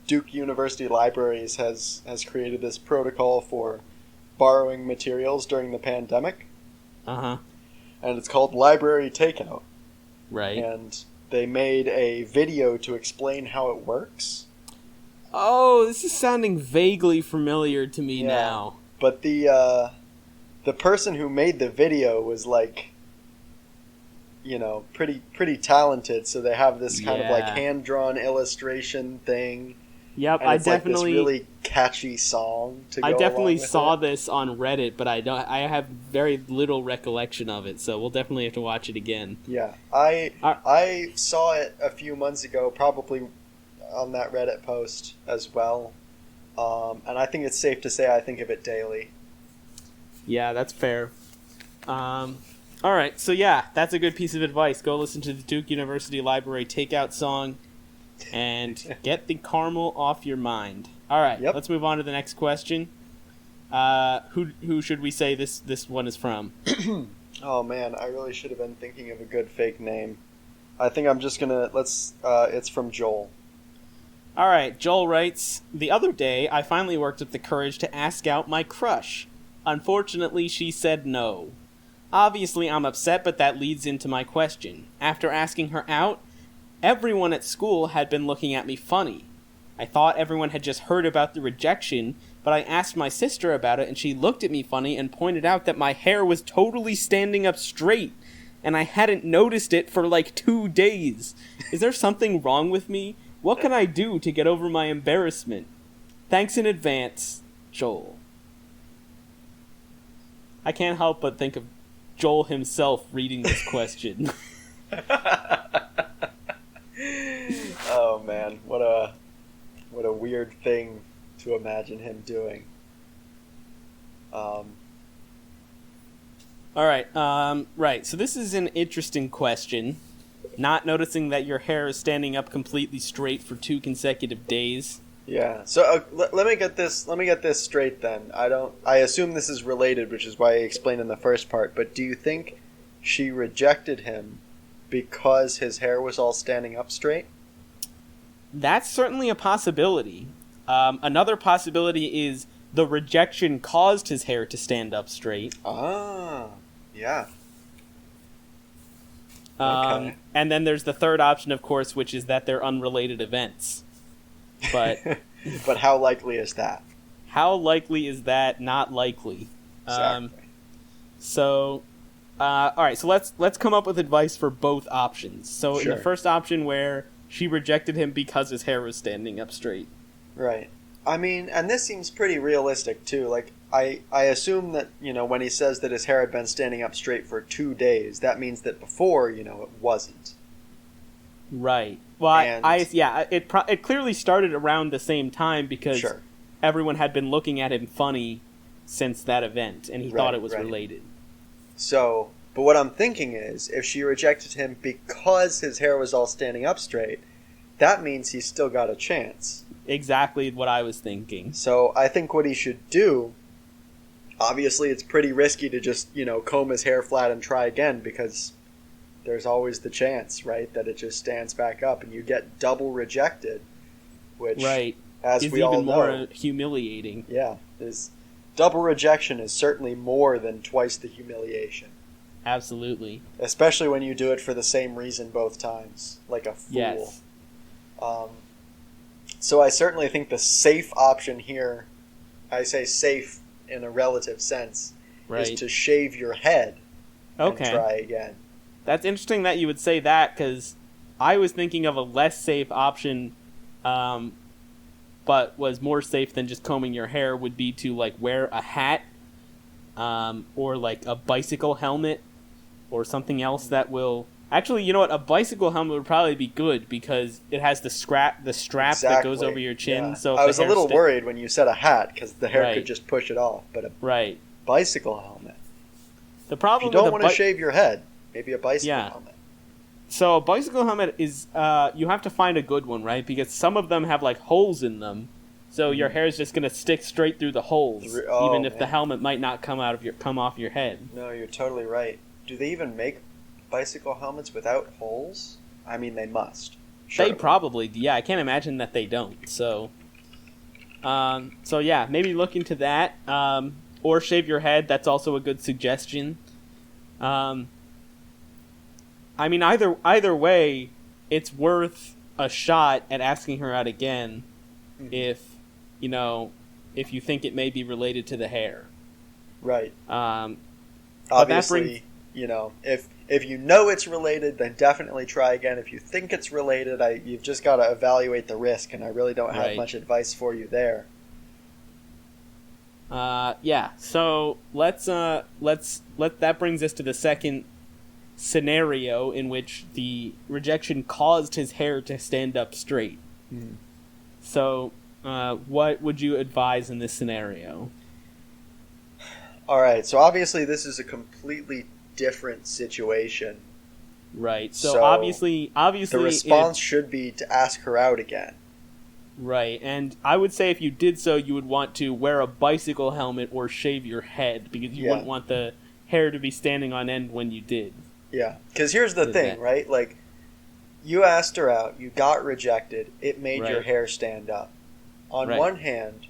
Duke University Libraries has created this protocol for borrowing materials during the pandemic. Uh-huh. And it's called Library Takeout. Right. And they made a video to explain how it works. Oh, this is sounding vaguely familiar to me now. But the person who made the video was like, pretty talented. So they have this kind of like hand-drawn illustration thing. Yep, and I it's definitely like this really catchy song to go I definitely along with saw it. this on Reddit, but I have very little recollection of it, so we'll definitely have to watch it again. Yeah, I saw it a few months ago, probably on that Reddit post as well. And I think it's safe to say I think of it daily. Yeah, that's fair. All right, so yeah, that's a good piece of advice. Go listen to the Duke University Library Takeout song and get the caramel off your mind. All right, Let's move on to the next question. Who should we say this one is from? Oh man, I really should have been thinking of a good fake name. I think I'm just gonna it's from Joel. All right, Joel writes, "The other day, I finally worked up the courage to ask out my crush. Unfortunately, she said no. Obviously, I'm upset, but that leads into my question. After asking her out, everyone at school had been looking at me funny. I thought everyone had just heard about the rejection, but I asked my sister about it, and she looked at me funny and pointed out that my hair was totally standing up straight, and I hadn't noticed it for like 2 days. Is there something wrong with me? What can I do to get over my embarrassment? Thanks in advance, Joel." I can't help but think of Joel himself reading this question. Oh man, what a weird thing to imagine him doing. All right, right. So this is an interesting question. Not noticing that your hair is standing up completely straight for 2 consecutive days. Yeah. So let me get this straight then. I assume this is related, which is why I explained in the first part. But do you think she rejected him because his hair was all standing up straight? That's certainly a possibility. Another possibility is the rejection caused his hair to stand up straight. Ah, yeah. Okay. And then there's the third option, of course, which is that they're unrelated events. But but how likely is that? How likely is that? Not likely. Exactly. All right. So let's come up with advice for both options. So Sure. In the first option, where she rejected him because his hair was standing up straight. Right. I mean, and this seems pretty realistic too. Like, I assume that, when he says that his hair had been standing up straight for 2 days, that means that before, it wasn't. Right. Well, it clearly started around the same time because Sure. everyone had been looking at him funny since that event, and he thought it was related. So, but what I'm thinking is, if she rejected him because his hair was all standing up straight, that means he's still got a chance. Exactly what I was thinking. So I think what he should do, obviously it's pretty risky to just, comb his hair flat and try again, because there's always the chance, right, that it just stands back up and you get double rejected, which, right, as is we all even know, more humiliating. Yeah, double rejection is certainly more than twice the humiliation. Absolutely. Especially when you do it for the same reason both times, like a fool. Yes. So I certainly think the safe option here, I say safe in a relative sense, right, is to shave your head and Okay. try again. That's interesting that you would say that, because I was thinking of a less safe option, but was more safe than just combing your hair would be to like wear a hat, or like a bicycle helmet, or something else that will. Actually, you know what? A bicycle helmet would probably be good because it has the strap that goes over your chin. Yeah. So I was a little worried when you said a hat because the hair could just push it off. But a bicycle helmet. The problem if you don't want to shave your head, maybe a bicycle helmet. So a bicycle helmet is you have to find a good one, right? Because some of them have like holes in them, so your hair is just gonna stick straight through the holes, even if the helmet might not come off your head. No, you're totally right. Do they even make bicycle helmets without holes? I mean, they must. They probably, I can't imagine that they don't. So, yeah, maybe look into that, or shave your head. That's also a good suggestion. I mean, either way, it's worth a shot at asking her out again, if you think it may be related to the hair. Right. Obviously, if you know it's related, then definitely try again. If you think it's related, you've just got to evaluate the risk, and I really don't have much advice for you there. So that brings us to the second scenario in which the rejection caused his hair to stand up straight. So, what would you advise in this scenario? All right, so obviously this is a completely different situation. Right. So obviously the response should be to ask her out again. Right. And I would say if you did so, you would want to wear a bicycle helmet or shave your head because you wouldn't want the hair to be standing on end when you did. Yeah. Because here's the thing, right? Like, you asked her out, you got rejected, it made your hair stand up. On one hand,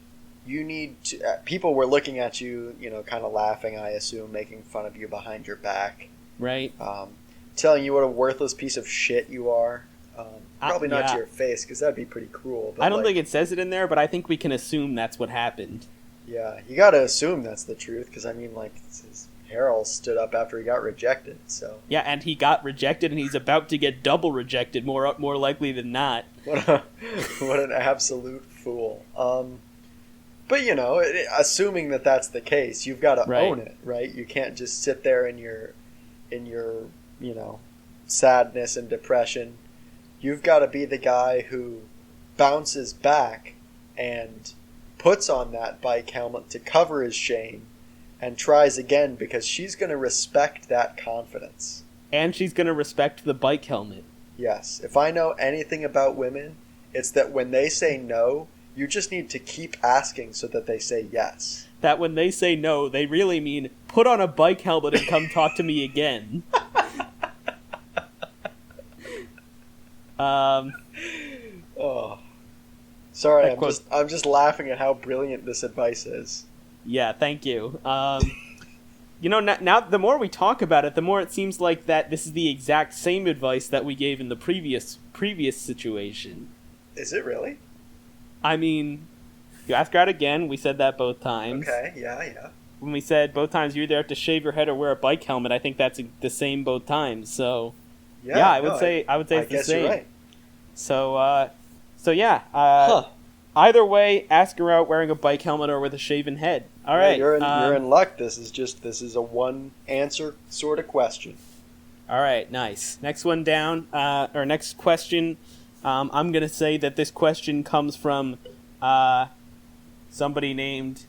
you need to... people were looking at you, kind of laughing, I assume, making fun of you behind your back. Right. Telling you what a worthless piece of shit you are. Probably not to your face, because that'd be pretty cruel. But I don't think it says it in there, but I think we can assume that's what happened. Yeah, you gotta assume that's the truth, because, his hair all stood up after he got rejected, so... Yeah, and he got rejected, and he's about to get double rejected, more likely than not. What an absolute fool. But, assuming that that's the case, you've got to own it, right? You can't just sit there in your sadness and depression. You've got to be the guy who bounces back and puts on that bike helmet to cover his shame and tries again because she's going to respect that confidence. And she's going to respect the bike helmet. Yes. If I know anything about women, it's that when they say no, you just need to keep asking so that they say yes. That when they say no, they really mean put on a bike helmet and come talk to me again. Sorry, I'm just laughing at how brilliant this advice is. Yeah, thank you. Now the more we talk about it, the more it seems like that this is the exact same advice that we gave in the previous situation. Is it really? I mean, you ask her out again. We said that both times. Okay, yeah. When we said both times you either have to shave your head or wear a bike helmet, I think that's the same both times. So, I would say it's the same. You're right. So, either way, ask her out wearing a bike helmet or with a shaven head. All right, you're in luck. This is a one answer sort of question. All right, nice. Next one down. Or next question. I'm gonna say that this question comes from somebody named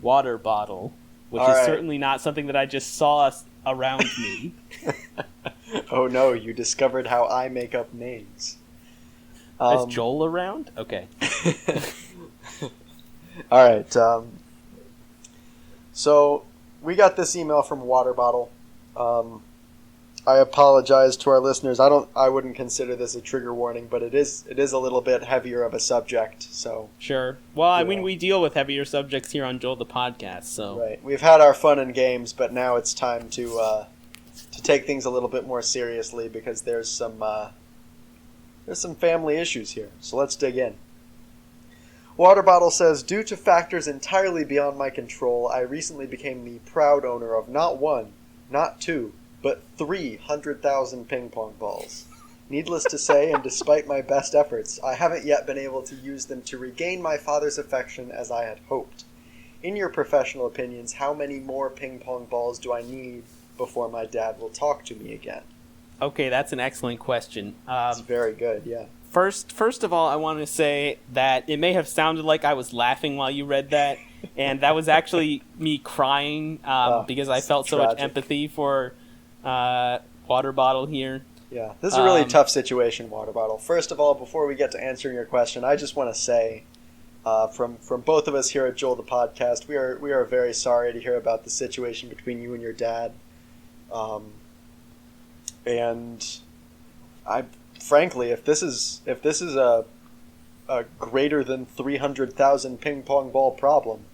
Water Bottle, which is certainly not something that I just saw around me. Oh no, you discovered how I make up names. Is Joel around? Okay. All right. So we got this email from Water Bottle. I apologize to our listeners. I wouldn't consider this a trigger warning, but it is a little bit heavier of a subject. So sure. Well, I mean, we deal with heavier subjects here on Joel the podcast. So right, we've had our fun and games, but now it's time to take things a little bit more seriously because there's some family issues here. So let's dig in. Water Bottle says, due to factors entirely beyond my control, I recently became the proud owner of not one, not two, but 300,000 ping pong balls. Needless to say, and despite my best efforts, I haven't yet been able to use them to regain my father's affection as I had hoped. In your professional opinions, how many more ping pong balls do I need before my dad will talk to me again? Okay, that's an excellent question. It's very good, yeah. First of all, I want to say that it may have sounded like I was laughing while you read that, and that was actually me crying because I felt so much empathy for Water Bottle here. Yeah, this is a really tough situation, Water Bottle. First of all, before we get to answering your question, I just want to say, from both of us here at Joel the Podcast, we are very sorry to hear about the situation between you and your dad. And I frankly, if this is a greater than 300,000 ping pong ball problem,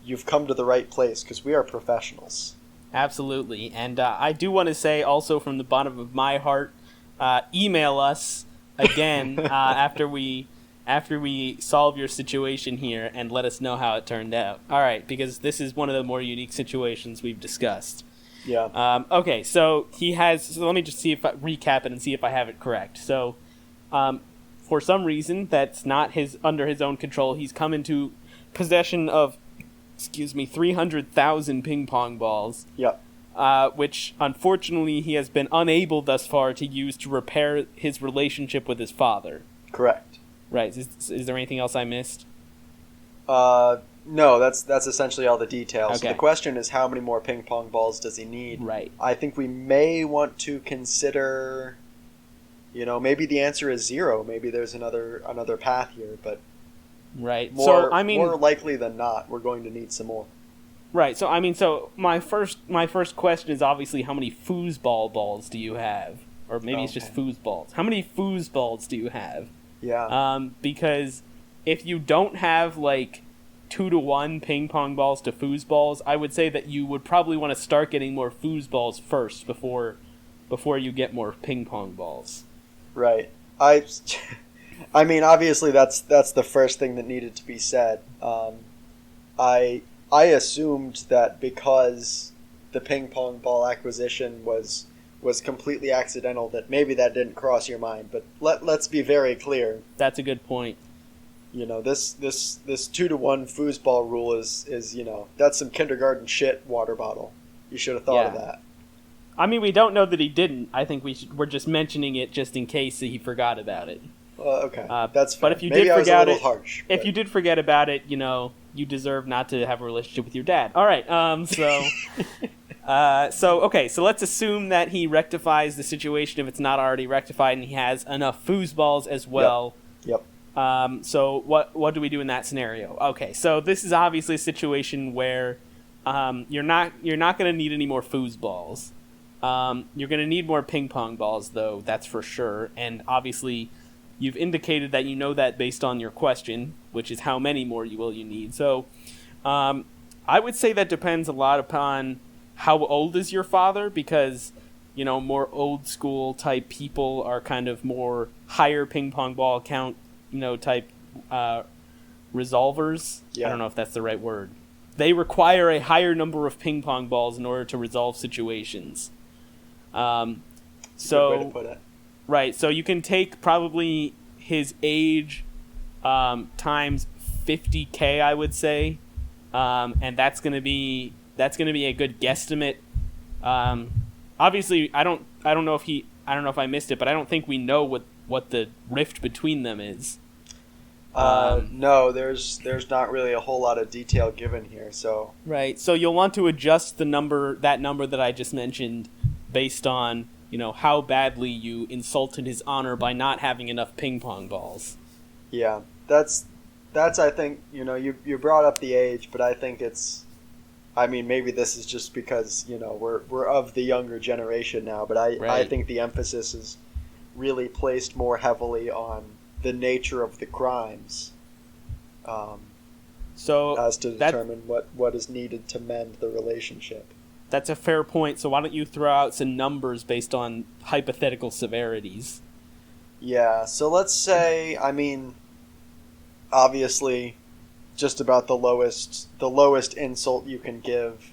you've come to the right place because we are professionals. Absolutely, and I do want to say also from the bottom of my heart, email us again after we solve your situation here and let us know how it turned out. All right, because this is one of the more unique situations we've discussed. Yeah. Okay, so he has. So let me just recap it and see if I have it correct. So, for some reason that's not under his own control, he's come into possession of 300,000 ping pong balls. Yep. Which unfortunately he has been unable thus far to use to repair his relationship with his father. Correct. Right. Is there anything else I missed? No, that's essentially all the details. Okay. The question is, how many more ping pong balls does he need? Right. I think we may want to consider, maybe the answer is 0. Maybe there's another path here, but right. More likely than not, we're going to need some more. Right. So my first question is obviously how many foosball balls do you have, or maybe it's just foosballs. How many foosballs do you have? Yeah. Because if you don't have 2-to-1 ping pong balls to foosballs, I would say that you would probably want to start getting more foosballs first before you get more ping pong balls. Right. I mean, obviously that's the first thing that needed to be said. I assumed that because the ping pong ball acquisition was completely accidental, that maybe that didn't cross your mind. But let's be very clear. That's a good point. This 2-to-1 foosball rule is that's some kindergarten shit, Water Bottle. You should have thought of that. I mean, we don't know that he didn't. I think we're just mentioning it just in case he forgot about it. Okay, that's fair. But if you maybe did I was forget a little harsh. If you did forget about it, you deserve not to have a relationship with your dad. All right. So let's assume that he rectifies the situation if it's not already rectified, and he has enough foosballs as well. Yep. So what do we do in that scenario? Okay, so this is obviously a situation where you're not going to need any more foosballs. You're going to need more ping pong balls, though. That's for sure. And obviously, you've indicated that you know that based on your question, which is how many more you need. So, I would say that depends a lot upon how old is your father, because more old school type people are kind of more higher ping pong ball count type resolvers. Yeah. I don't know if that's the right word. They require a higher number of ping pong balls in order to resolve situations. Good way to put it. Right, so you can take probably his age times 50K, I would say, and that's gonna be a good guesstimate. Obviously, I don't know if I missed it, but I don't think we know what the rift between them is. No, there's not really a whole lot of detail given here. So right, so you'll want to adjust that number that I just mentioned based on how badly you insulted his honor by not having enough ping pong balls. Yeah, that's I think you brought up the age, but I think maybe this is just because we're of the younger generation now, but I think the emphasis is really placed more heavily on the nature of the crimes, as to determine what is needed to mend the relationship. That's a fair point. So why don't you throw out some numbers based on hypothetical severities? Yeah. So let's say, obviously, just about the lowest insult you can give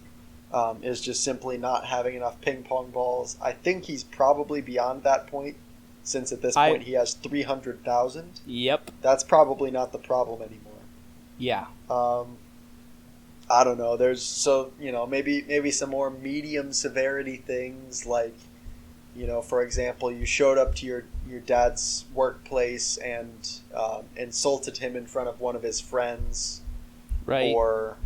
is just simply not having enough ping pong balls. I think he's probably beyond that point, since at this point he has 300,000. Yep. That's probably not the problem anymore. Yeah. I don't know. There's maybe some more medium severity things like, for example, you showed up to your dad's workplace and insulted him in front of one of his friends, right? Or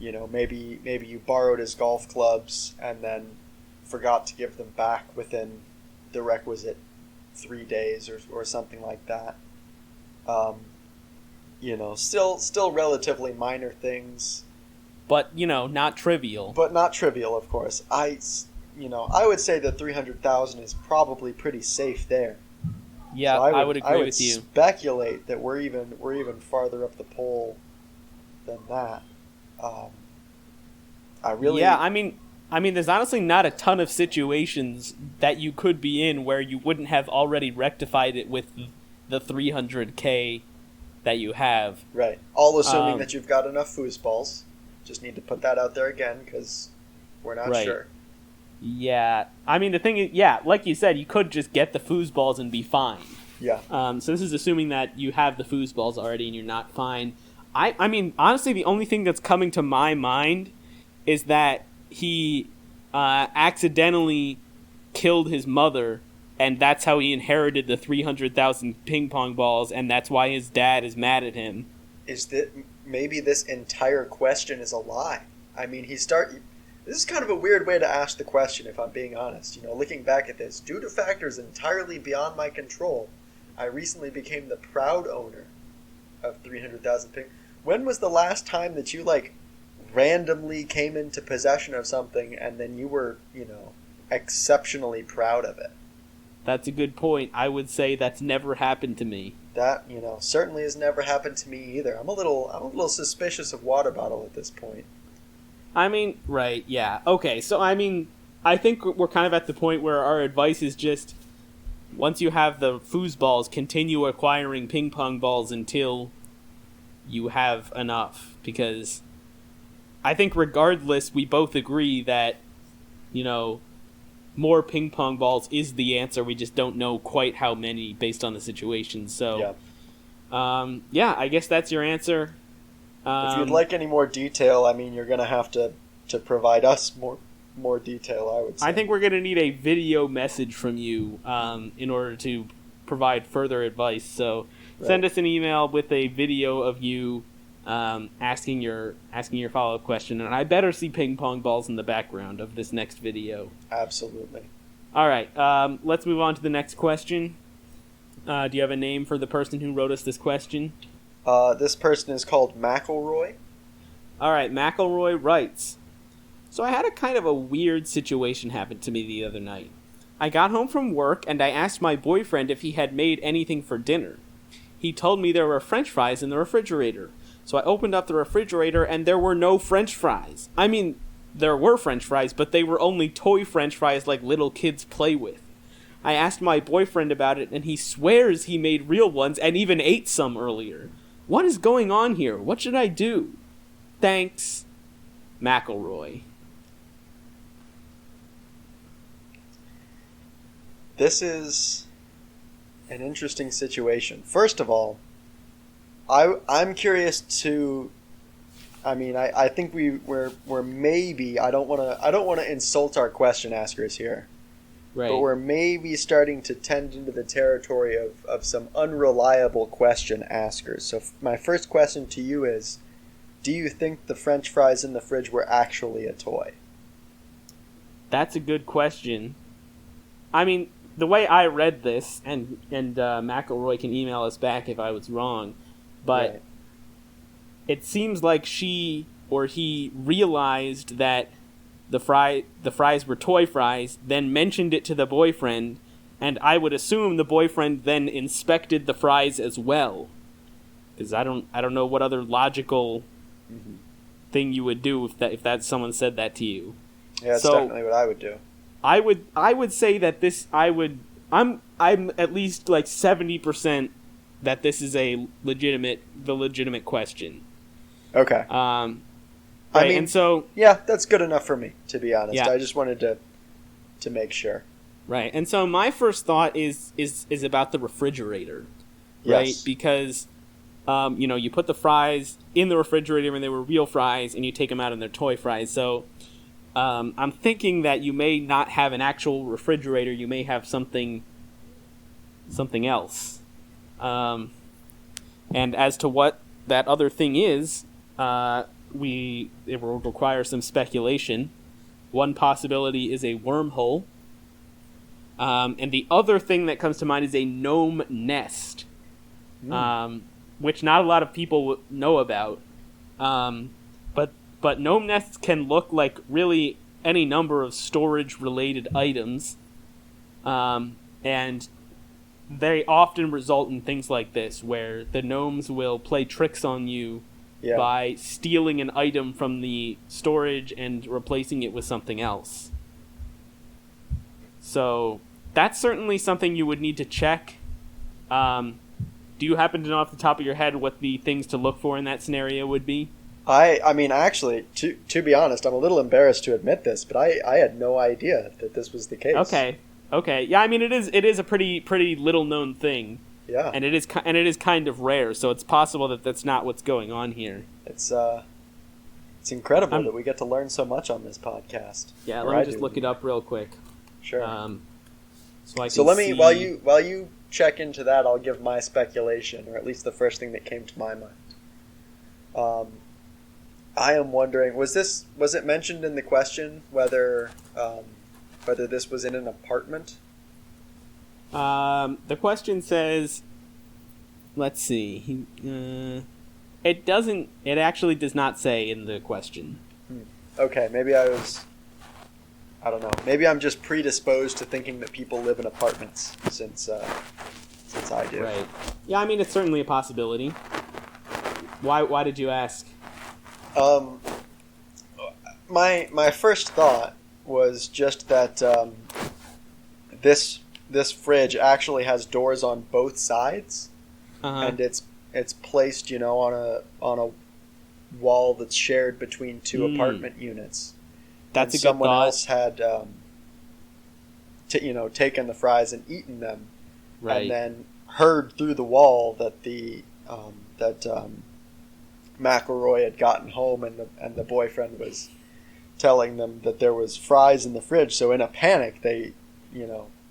maybe you borrowed his golf clubs and then forgot to give them back within the requisite 3 days or something like that. Still relatively minor things, but not trivial. But not trivial, of course. I would say that 300,000 is probably pretty safe there. Yeah, so I would agree with you. Speculate that we're even farther up the pole than that. Yeah, I mean, there's honestly not a ton of situations that you could be in where you wouldn't have already rectified it with the 300K that you have. Right. All assuming that you've got enough foosballs. Just need to put that out there again because we're not sure. Yeah. I mean, the thing is, like you said, you could just get the foosballs and be fine. Yeah. So this is assuming that you have the foosballs already and you're not fine. I mean, honestly, the only thing that's coming to my mind is that he accidentally killed his mother, and that's how he inherited the 300,000 ping pong balls, and that's why his dad is mad at him. Is that maybe this entire question is a lie? I mean, this is kind of a weird way to ask the question, if I'm being honest. Looking back at this, due to factors entirely beyond my control, I recently became the proud owner of 300,000 ping. When was the last time that you randomly came into possession of something and then you were, exceptionally proud of it? That's a good point. I would say that's never happened to me. That, certainly has never happened to me either. I'm a little suspicious of Water Bottle at this point. I mean, right, yeah. Okay, so I mean, I think we're kind of at the point where our advice is just, once you have the foosballs, continue acquiring ping pong balls until you have enough. Because I think regardless, we both agree that, more ping pong balls is the answer. We just don't know quite how many based on the situation. So, I guess that's your answer. If you'd like any more detail, I mean, you're going to have to provide us more detail, I would say. I think we're going to need a video message from you in order to provide further advice. So send us an email with a video of you asking your follow-up question, and I better see ping pong balls in the background of this next video. Absolutely. All right, let's move on to the next question. Do you have a name for the person who wrote us this question? This person is called McElroy. All right, McElroy writes, so I had a kind of a weird situation happen to me the other night. I got home from work and I asked my boyfriend if he had made anything for dinner. He told me there were French fries in the refrigerator. So I opened up the refrigerator and there were no French fries. I mean, there were French fries, but they were only toy French fries like little kids play with. I asked my boyfriend about it and he swears he made real ones and even ate some earlier. What is going on here? What should I do? Thanks, McElroy. This is an interesting situation. First of all, I'm curious to. I mean, I think we're maybe. I don't want to insult our question askers here, right? But we're maybe starting to tend into the territory of some unreliable question askers. So my first question to you is, do you think the French fries in the fridge were actually a toy? That's a good question. I mean, the way I read this, and McElroy can email us back if I was wrong, but right. It seems like she or he realized that the fries were toy fries, then mentioned it to the boyfriend, and I would assume the boyfriend then inspected the fries as well, because I don't know what other logical thing you would do if someone said that to you. Yeah, that's definitely what I would do. I would say that I'm at least like 70% that this is the legitimate question. Okay. Right, I mean, and so yeah, that's good enough for me, to be honest. Yeah. I just wanted to make sure. right, and so my first thought is about the refrigerator, right? Yes. Because you put the fries in the refrigerator when they were real fries, and you take them out and they're toy fries. So I'm thinking that you may not have an actual refrigerator. You may have something else. And as to what that other thing is, it will require some speculation. One possibility is a wormhole. And the other thing that comes to mind is a gnome nest, which not a lot of people know about. But gnome nests can look like really any number of storage-related items. And they often result in things like this, where the gnomes will play tricks on you by stealing an item from the storage and replacing it with something else. So that's certainly something you would need to check. Do you happen to know off the top of your head what the things to look for in that scenario would be? I mean, actually, to be honest, I'm a little embarrassed to admit this, but I had no idea that this was the case. Okay. Yeah, I mean, it is a pretty little known thing. Yeah. And it is kind of rare, so it's possible that that's not what's going on here. It's incredible that we get to learn so much on this podcast. Yeah, let me just look it up real quick. Sure. So let me while you check into that, I'll give my speculation, or at least the first thing that came to my mind. I am wondering, was it mentioned in the question whether this was in an apartment? The question says, let's see. It doesn't. It actually does not say in the question. Okay, maybe I don't know. Maybe I'm just predisposed to thinking that people live in apartments since I do. Right. Yeah, I mean, it's certainly a possibility. Why did you ask? My first thought was just that this fridge actually has doors on both sides, and it's placed, on a wall that's shared between two apartment units. That's and a good someone thought. else had taken the fries and eaten them, Right. and then heard through the wall that McElroy had gotten home, and the boyfriend was telling them that there was fries in the fridge. So in a panic, they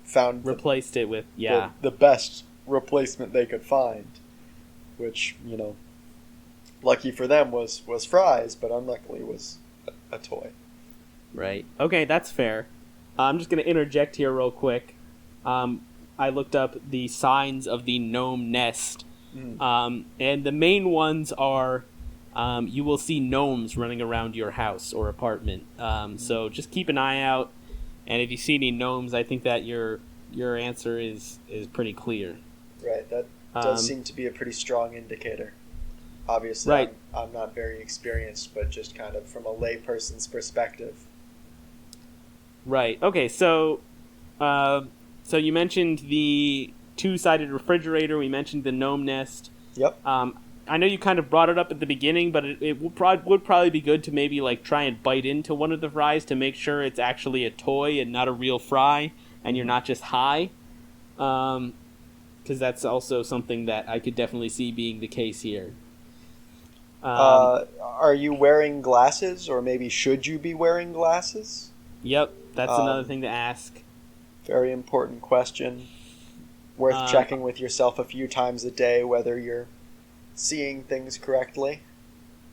found Replaced it with the best replacement they could find, which lucky for them was fries, but unluckily was a toy. Right. Okay, that's fair. I'm just going to interject here real quick. I looked up the signs of the gnome nest, and the main ones are you will see gnomes running around your house or apartment. So just keep an eye out, and if you see any gnomes, I think that your answer is pretty clear. Right. That does seem to be a pretty strong indicator. Obviously, right. I'm not very experienced, but just kind of from a layperson's perspective. Right. Okay. So you mentioned the two-sided refrigerator. We mentioned the gnome nest. Yep. I know you kind of brought it up at the beginning, but it would probably be good to maybe try and bite into one of the fries to make sure it's actually a toy and not a real fry, and you're not just high. Because that's also something that I could definitely see being the case here. Are you wearing glasses, or maybe should you be wearing glasses? Yep, that's another thing to ask. Very important question. Worth checking with yourself a few times a day whether you're seeing things correctly.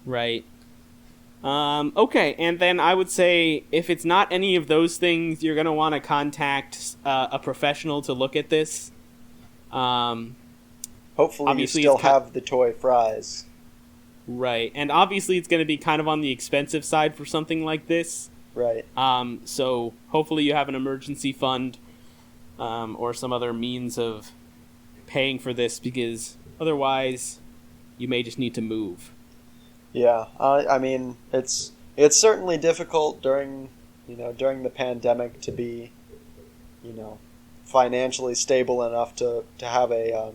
Right. Okay, and then I would say if it's not any of those things, you're going to want to contact a professional to look at this. Hopefully you still have the toy fries. Right, and obviously it's going to be kind of on the expensive side for something like this. Right. So hopefully you have an emergency fund or some other means of paying for this, because otherwise you may just need to move. Yeah, I mean it's certainly difficult during the pandemic to be financially stable enough to have a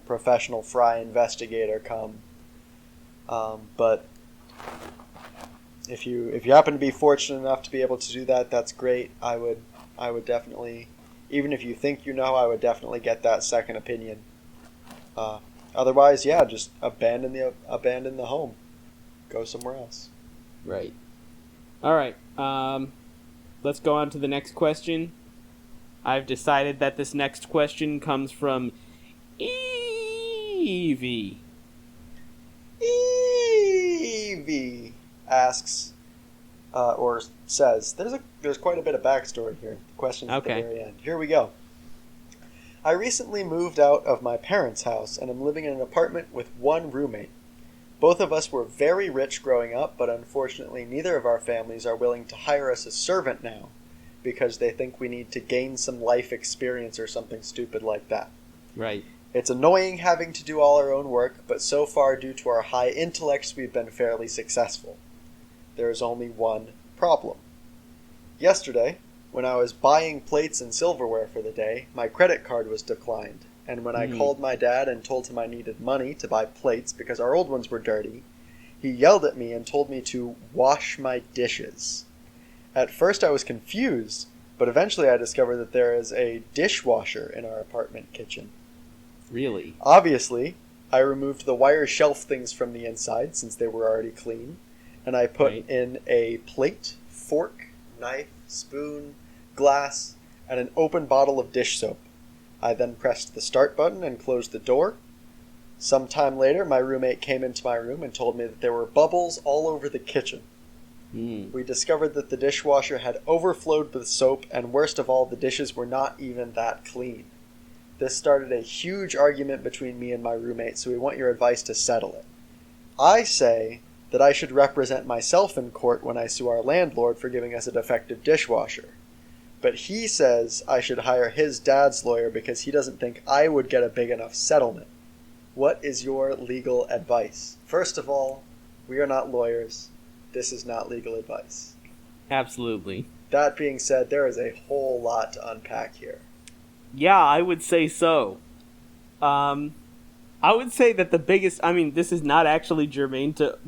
professional fry investigator come. But if you happen to be fortunate enough to be able to do that, that's great. I would definitely, even if you think you know, I would definitely get that second opinion. Otherwise, yeah, just abandon the home, go somewhere else. Right. All right. Let's go on to the next question. I've decided that this next question comes from Evie. Evie asks, or says, there's quite a bit of backstory here. The question's at the very end. Here we go. I recently moved out of my parents' house and am living in an apartment with one roommate. Both of us were very rich growing up, but unfortunately neither of our families are willing to hire us a servant now because they think we need to gain some life experience or something stupid like that. Right. It's annoying having to do all our own work, but so far due to our high intellects we've been fairly successful. There is only one problem. Yesterday, when I was buying plates and silverware for the day, my credit card was declined. And when I called my dad and told him I needed money to buy plates because our old ones were dirty, he yelled at me and told me to wash my dishes. At first I was confused, but eventually I discovered that there is a dishwasher in our apartment kitchen. Really? Obviously, I removed the wire shelf things from the inside since they were already clean, and I put in a plate, fork, knife, spoon, glass, and an open bottle of dish soap. I then pressed the start button and closed the door. Some time later, my roommate came into my room and told me that there were bubbles all over the kitchen. We discovered that the dishwasher had overflowed with soap, and worst of all, the dishes were not even that clean. This started a huge argument between me and my roommate, so we want your advice to settle it. I say that I should represent myself in court when I sue our landlord for giving us a defective dishwasher. But he says I should hire his dad's lawyer because he doesn't think I would get a big enough settlement. What is your legal advice? First of all, we are not lawyers. This is not legal advice. Absolutely. That being said, there is a whole lot to unpack here. Yeah, I would say so. I would say that the biggest... I mean, this is not actually germane to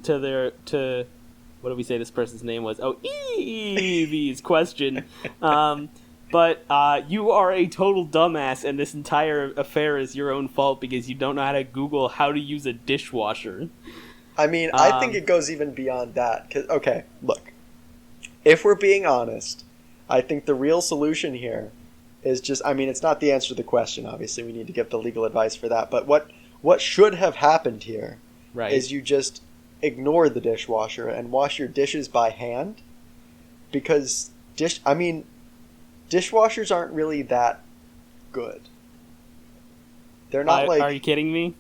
what did we say this person's name was? Oh, Evie's question. But you are a total dumbass, and this entire affair is your own fault because you don't know how to Google how to use a dishwasher. I mean, I think it goes even beyond that. 'Cause, okay, look. If we're being honest, I think the real solution here is just... I mean, it's not the answer to the question, obviously. We need to give the legal advice for that. But what should have happened here is you just ignore the dishwasher and wash your dishes by hand. Because, dishwashers aren't really that good. They're not like... Are you kidding me?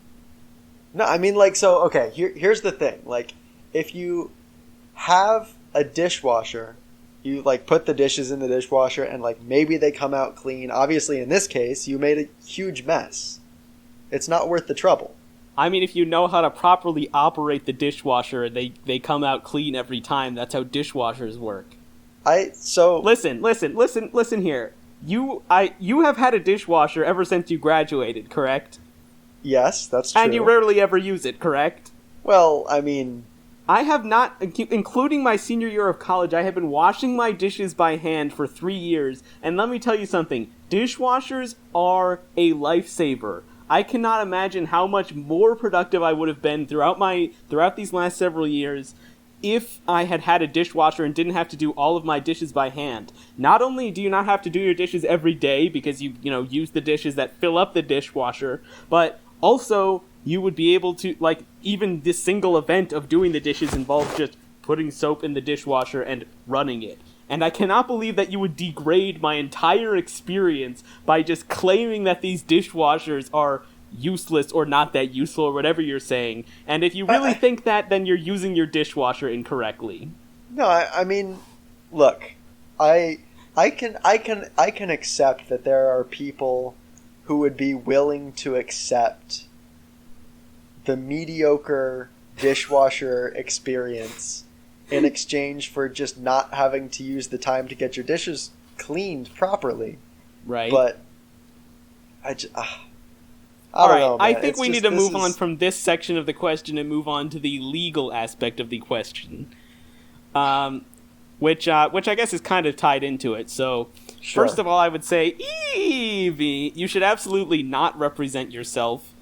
No, I mean, like, so, okay, here's the thing. Like, if you have a dishwasher, you, like, put the dishes in the dishwasher and, like, maybe they come out clean. Obviously, in this case, you made a huge mess. It's not worth the trouble. I mean, if you know how to properly operate the dishwasher, they come out clean every time. That's how dishwashers work. Listen here. You have had a dishwasher ever since you graduated, correct? Yes, that's true. And you rarely ever use it, correct? Well, I mean... I have not, including my senior year of college, I have been washing my dishes by hand for 3 years, and let me tell you something, dishwashers are a lifesaver. I cannot imagine how much more productive I would have been throughout these last several years if I had had a dishwasher and didn't have to do all of my dishes by hand. Not only do you not have to do your dishes every day because you use the dishes that fill up the dishwasher, but also you would be able to, like, even this single event of doing the dishes involves just putting soap in the dishwasher and running it. And I cannot believe that you would degrade my entire experience by just claiming that these dishwashers are useless or not that useful or whatever you're saying. And if you really think that, then you're using your dishwasher incorrectly. No, I mean, look, I can accept that there are people who would be willing to accept the mediocre dishwasher experience in exchange for just not having to use the time to get your dishes cleaned properly. Right. But I don't know, man. I think we need to move on from this section of the question and move on to the legal aspect of the question. which I guess is kind of tied into it. So, Sure. first of all, I would say, Evie, you should absolutely not represent yourself.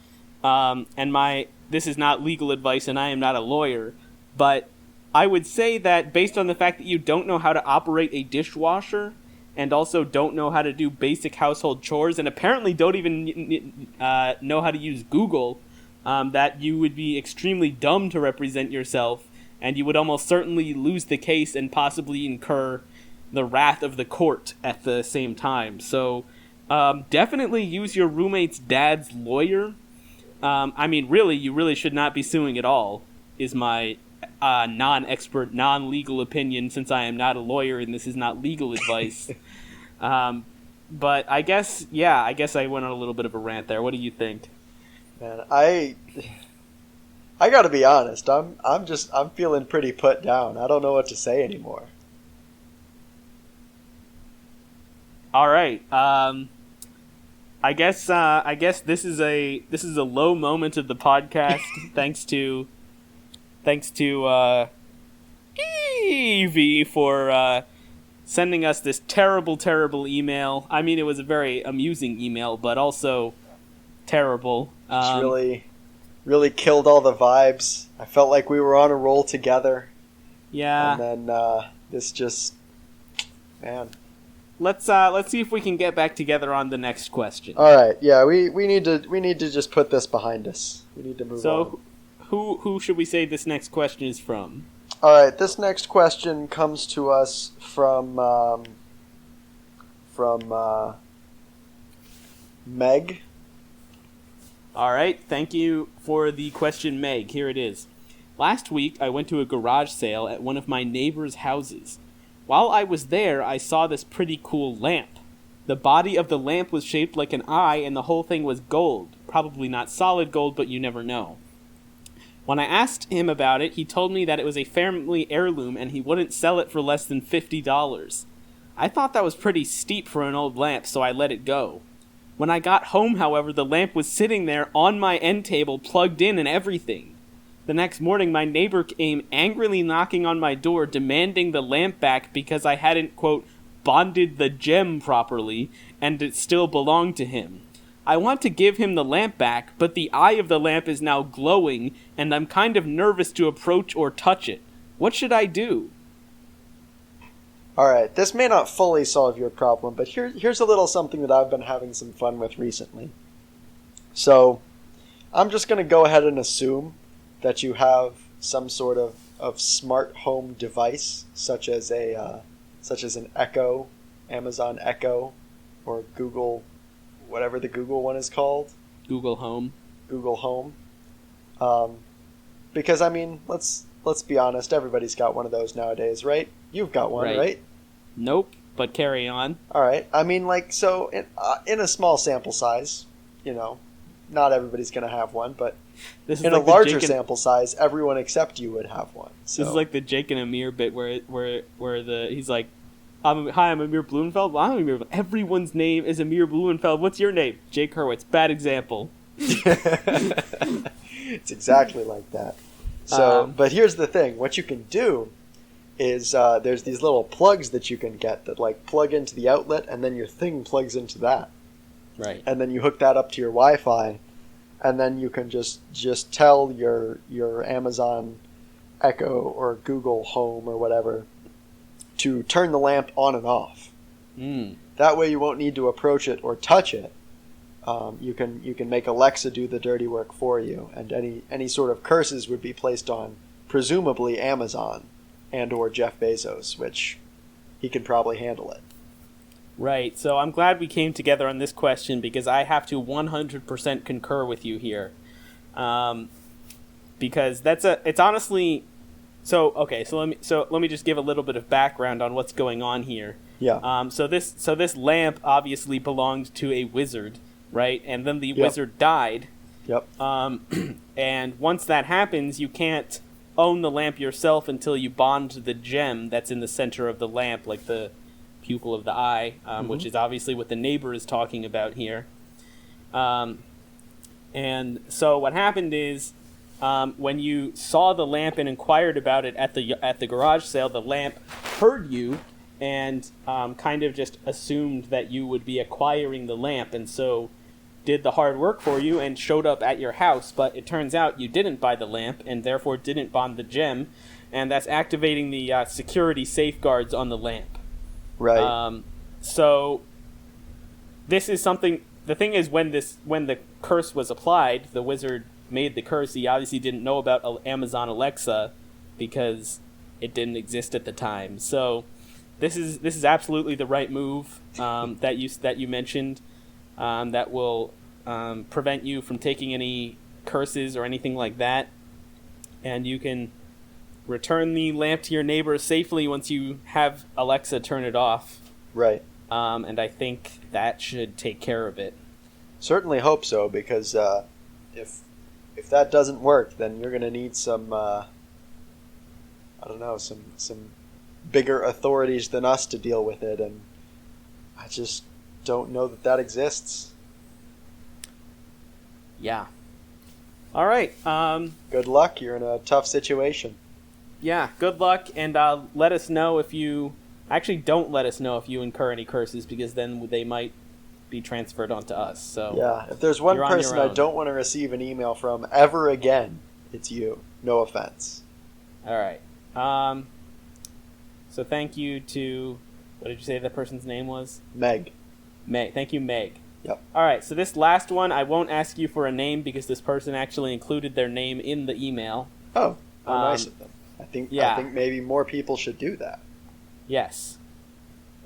This is not legal advice, and I am not a lawyer, but I would say that based on the fact that you don't know how to operate a dishwasher, and also don't know how to do basic household chores, and apparently don't even know how to use Google, that you would be extremely dumb to represent yourself, and you would almost certainly lose the case and possibly incur the wrath of the court at the same time. So definitely use your roommate's dad's lawyer. Really, you really should not be suing at all, is my non-expert, non-legal opinion, since I am not a lawyer and this is not legal advice. But I guess I went on a little bit of a rant there. What do you think? Man, I gotta be honest. I'm feeling pretty put down. I don't know what to say anymore. All right. I guess this is a low moment of the podcast, thanks to Evie for sending us this terrible email. I mean, it was a very amusing email, but also terrible. It's really killed all the vibes. I felt like we were on a roll together. Yeah. And then this just, man. Let's see if we can get back together on the next question. All right. Yeah, we need to just put this behind us. We need to move on. So, who should we say this next question is from? All right. This next question comes to us from Meg. All right. Thank you for the question, Meg. Here it is. Last week, I went to a garage sale at one of my neighbor's houses. While I was there, I saw this pretty cool lamp. The body of the lamp was shaped like an eye, and the whole thing was gold. Probably not solid gold, but you never know. When I asked him about it, he told me that it was a family heirloom, and he wouldn't sell it for less than $50. I thought that was pretty steep for an old lamp, so I let it go. When I got home, however, the lamp was sitting there on my end table, plugged in and everything. The next morning, my neighbor came angrily knocking on my door, demanding the lamp back because I hadn't, quote, bonded the gem properly, and it still belonged to him. I want to give him the lamp back, but the eye of the lamp is now glowing, and I'm kind of nervous to approach or touch it. What should I do? All right, this may not fully solve your problem, but here's a little something that I've been having some fun with recently. So, I'm just going to go ahead and assume that you have some sort of smart home device, such as an Echo, Amazon Echo, or Google, whatever the Google one is called. Google Home. Google Home. Because, I mean, let's be honest, everybody's got one of those nowadays, right? You've got one, right? Nope, but carry on. All right. I mean, so in a small sample size, not everybody's going to have one, but in a larger sample size, everyone except you would have one. So. This is like the Jake and Amir bit where he's like, "Hi, I'm Amir Blumenfeld." Well, I'm Amir. Everyone's name is Amir Blumenfeld. What's your name? Jake Hurwitz. Bad example. It's exactly like that. So, but here's the thing: what you can do is there's these little plugs that you can get that plug into the outlet, and then your thing plugs into that. Right. And then you hook that up to your Wi-Fi, and then you can just tell your Amazon Echo or Google Home or whatever to turn the lamp on and off. That way you won't need to approach it or touch it. You can make Alexa do the dirty work for you, and any sort of curses would be placed on presumably Amazon and or Jeff Bezos, which he can probably handle it. Right, so I'm glad we came together on this question because I have to 100% concur with you here. Because it's honestly, so let me just give a little bit of background on what's going on here. Yeah. So this lamp obviously belonged to a wizard, right? And then the wizard died. Yep. And once that happens, you can't own the lamp yourself until you bond the gem that's in the center of the lamp, like the pupil of the eye, which is obviously what the neighbor is talking about here. And so what happened is when you saw the lamp and inquired about it at the garage sale, the lamp heard you and kind of just assumed that you would be acquiring the lamp, and so did the hard work for you and showed up at your house. But it turns out you didn't buy the lamp and therefore didn't bond the gem, and that's activating the security safeguards on the lamp. Right. So this is something. The thing is, when the curse was applied, the wizard made the curse. He obviously didn't know about Amazon Alexa because it didn't exist at the time. So this is absolutely the right move that you mentioned. That will prevent you from taking any curses or anything like that, and you can return the lamp to your neighbor safely once you have Alexa turn it off. Right. And I think that should take care of it. Certainly hope so, because if that doesn't work, then you're going to need some some bigger authorities than us to deal with it, and I just don't know that exists. Yeah. All right. Good luck. You're in a tough situation. Yeah. Good luck, and let us know if you. Actually, don't let us know if you incur any curses, because then they might be transferred onto us. So yeah, if there's one you're on person your I own. don't want to receive an email from ever again, it's you. No offense. All right. So thank you to. What did you say the person's name was? Meg. Meg. Thank you, Meg. Yep. All right. So this last one, I won't ask you for a name because this person actually included their name in the email. Oh, nice of them. I think maybe more people should do that. Yes.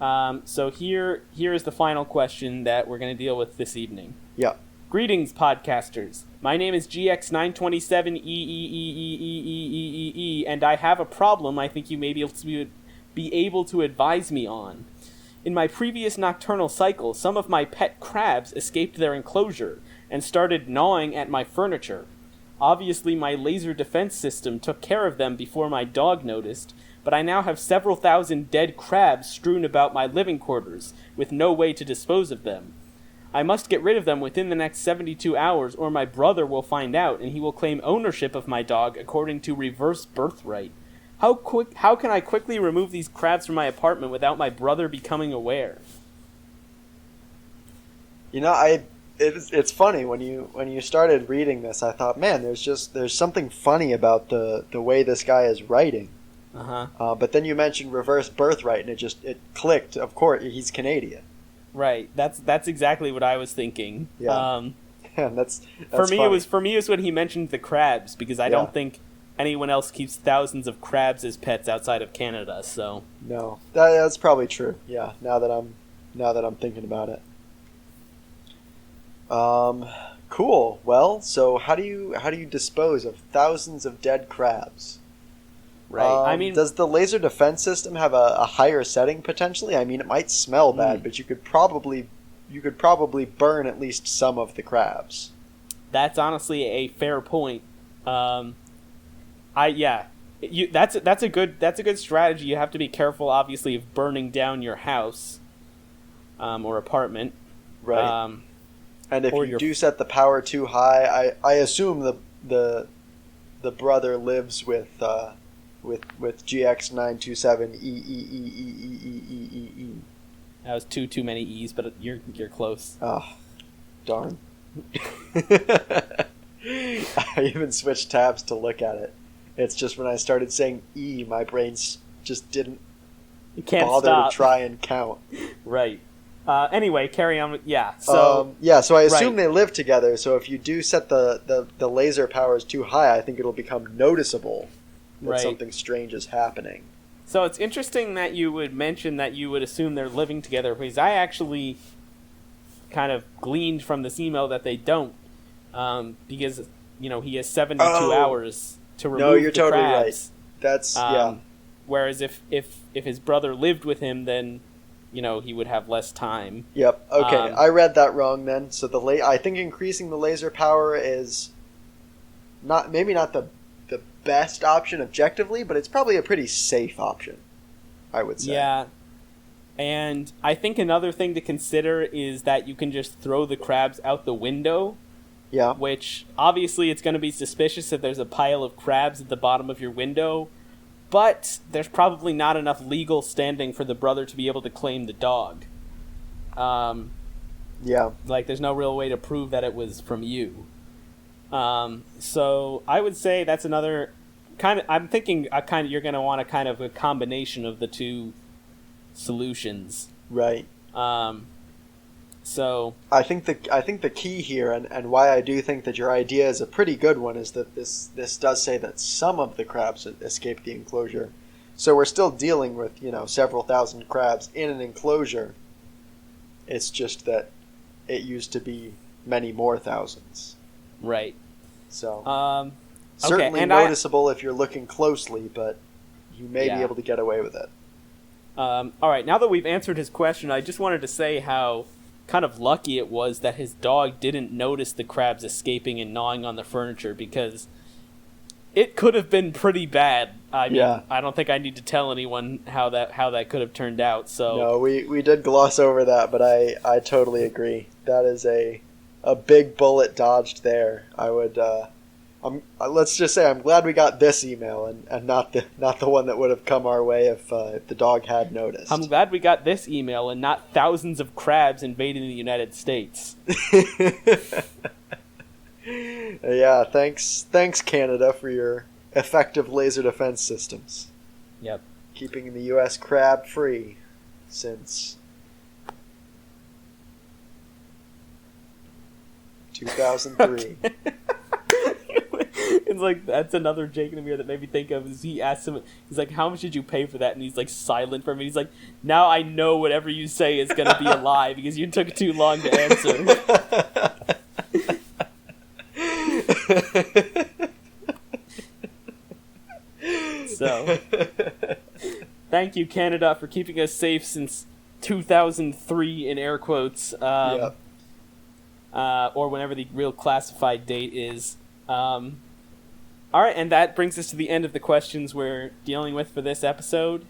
So here is the final question that we're going to deal with this evening. Yeah. Greetings, podcasters. My name is GX927 and I have a problem I think you may be able to advise me on. In my previous nocturnal cycle, some of my pet crabs escaped their enclosure and started gnawing at my furniture. Obviously, my laser defense system took care of them before my dog noticed, but I now have several thousand dead crabs strewn about my living quarters, with no way to dispose of them. I must get rid of them within the next 72 hours, or my brother will find out, and he will claim ownership of my dog according to reverse birthright. How can I quickly remove these crabs from my apartment without my brother becoming aware? You know, it's funny when you started reading this, I thought, man, there's something funny about the way this guy is writing. But then you mentioned reverse birthright, and it clicked. Of course, he's Canadian. Right. That's exactly what I was thinking. Yeah. That's for me. funny. It was when he mentioned the crabs, because I don't think anyone else keeps thousands of crabs as pets outside of Canada. So no, that's probably true. Yeah. Now that I'm thinking about it. Cool. Well, so how do you dispose of thousands of dead crabs? Right. I mean, does the laser defense system have a higher setting potentially? I mean, it might smell bad, but you could probably burn at least some of the crabs. That's honestly a fair point. That's a good strategy. You have to be careful, obviously, of burning down your house or apartment. Right. And if you do set the power too high, I assume the brother lives with GX927 That was too many E's, but you're close. Oh, darn. I even switched tabs to look at it. It's just when I started saying E, my brain just didn't bother stop. to try and count. Right. Anyway, carry on. Yeah. So I assume they live together. So if you do set the laser powers too high, I think it'll become noticeable that something strange is happening. So it's interesting that you would mention that you would assume they're living together, because I actually kind of gleaned from this email that they don't, because he has 72 hours to remove. No, you're the totally crabs. right. That's yeah. Whereas if his brother lived with him, then he would have less time. Yep. Okay, I read that wrong then. So I think increasing the laser power is maybe not the best option objectively, but it's probably a pretty safe option, I would say. Yeah. And I think another thing to consider is that you can just throw the crabs out the window Yeah. Which, obviously, it's going to be suspicious if there's a pile of crabs at the bottom of your window, but there's probably not enough legal standing for the brother to be able to claim the dog. Yeah. Like, there's no real way to prove that it was from you. So I would say that's another kind of. I'm thinking you're going to want a kind of a combination of the two solutions. Right. So I think the key here, and why I do think that your idea is a pretty good one, is that this does say that some of the crabs escaped the enclosure. So we're still dealing with, several thousand crabs in an enclosure. It's just that it used to be many more thousands. Right. So certainly noticeable if you're looking closely, but you may be able to get away with it. All right, now that we've answered his question, I just wanted to say how kind of lucky it was that his dog didn't notice the crabs escaping and gnawing on the furniture, because it could have been pretty bad. I mean, I don't think I need to tell anyone how that could have turned out. So no, we did gloss over that, but I totally agree. That is a big bullet dodged there. I would let's just say I'm glad we got this email and not the one that would have come our way if the dog had noticed. I'm glad we got this email and not thousands of crabs invading the United States. Yeah, thanks Canada for your effective laser defense systems. Yep. Keeping the U.S. crab free since 2003. It's like, that's another Jake and Amir that made me think of, is he asked him, he's like, how much did you pay for that? And he's like silent for a minute. He's like, now I know whatever you say is going to be a lie because you took too long to answer. So, thank you, Canada, for keeping us safe since 2003, in air quotes, or whenever the real classified date is. All right, and that brings us to the end of the questions we're dealing with for this episode.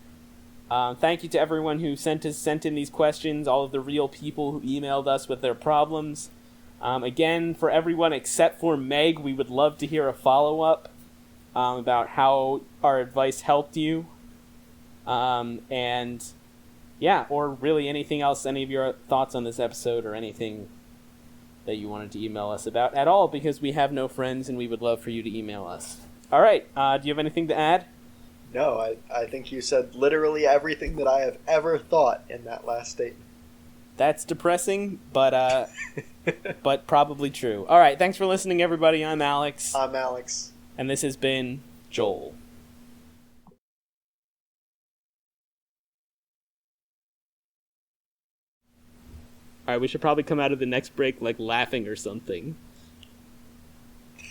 Thank you to everyone who sent in these questions, all of the real people who emailed us with their problems. Again, for everyone except for Meg, we would love to hear a follow-up about how our advice helped you. Or really anything else, any of your thoughts on this episode or anything that you wanted to email us about at all, because we have no friends and we would love for you to email us. All right, do you have anything to add? No, I think you said literally everything that I have ever thought in that last statement. That's depressing, but but probably true. All right, thanks for listening, everybody. I'm Alex. I'm Alex. And this has been Joel. All right, we should probably come out of the next break like laughing or something.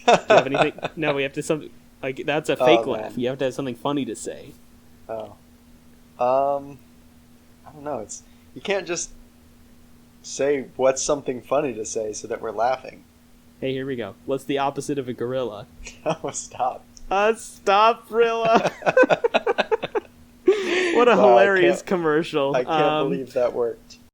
Do you have anything? No, we have to something like that's a fake laugh. You have to have something funny to say. Oh, I don't know. You can't just say what's something funny to say so that we're laughing. Hey, here we go. What's the opposite of a gorilla? Oh, stop. Stop, Rilla. What a hilarious commercial. I can't believe that worked.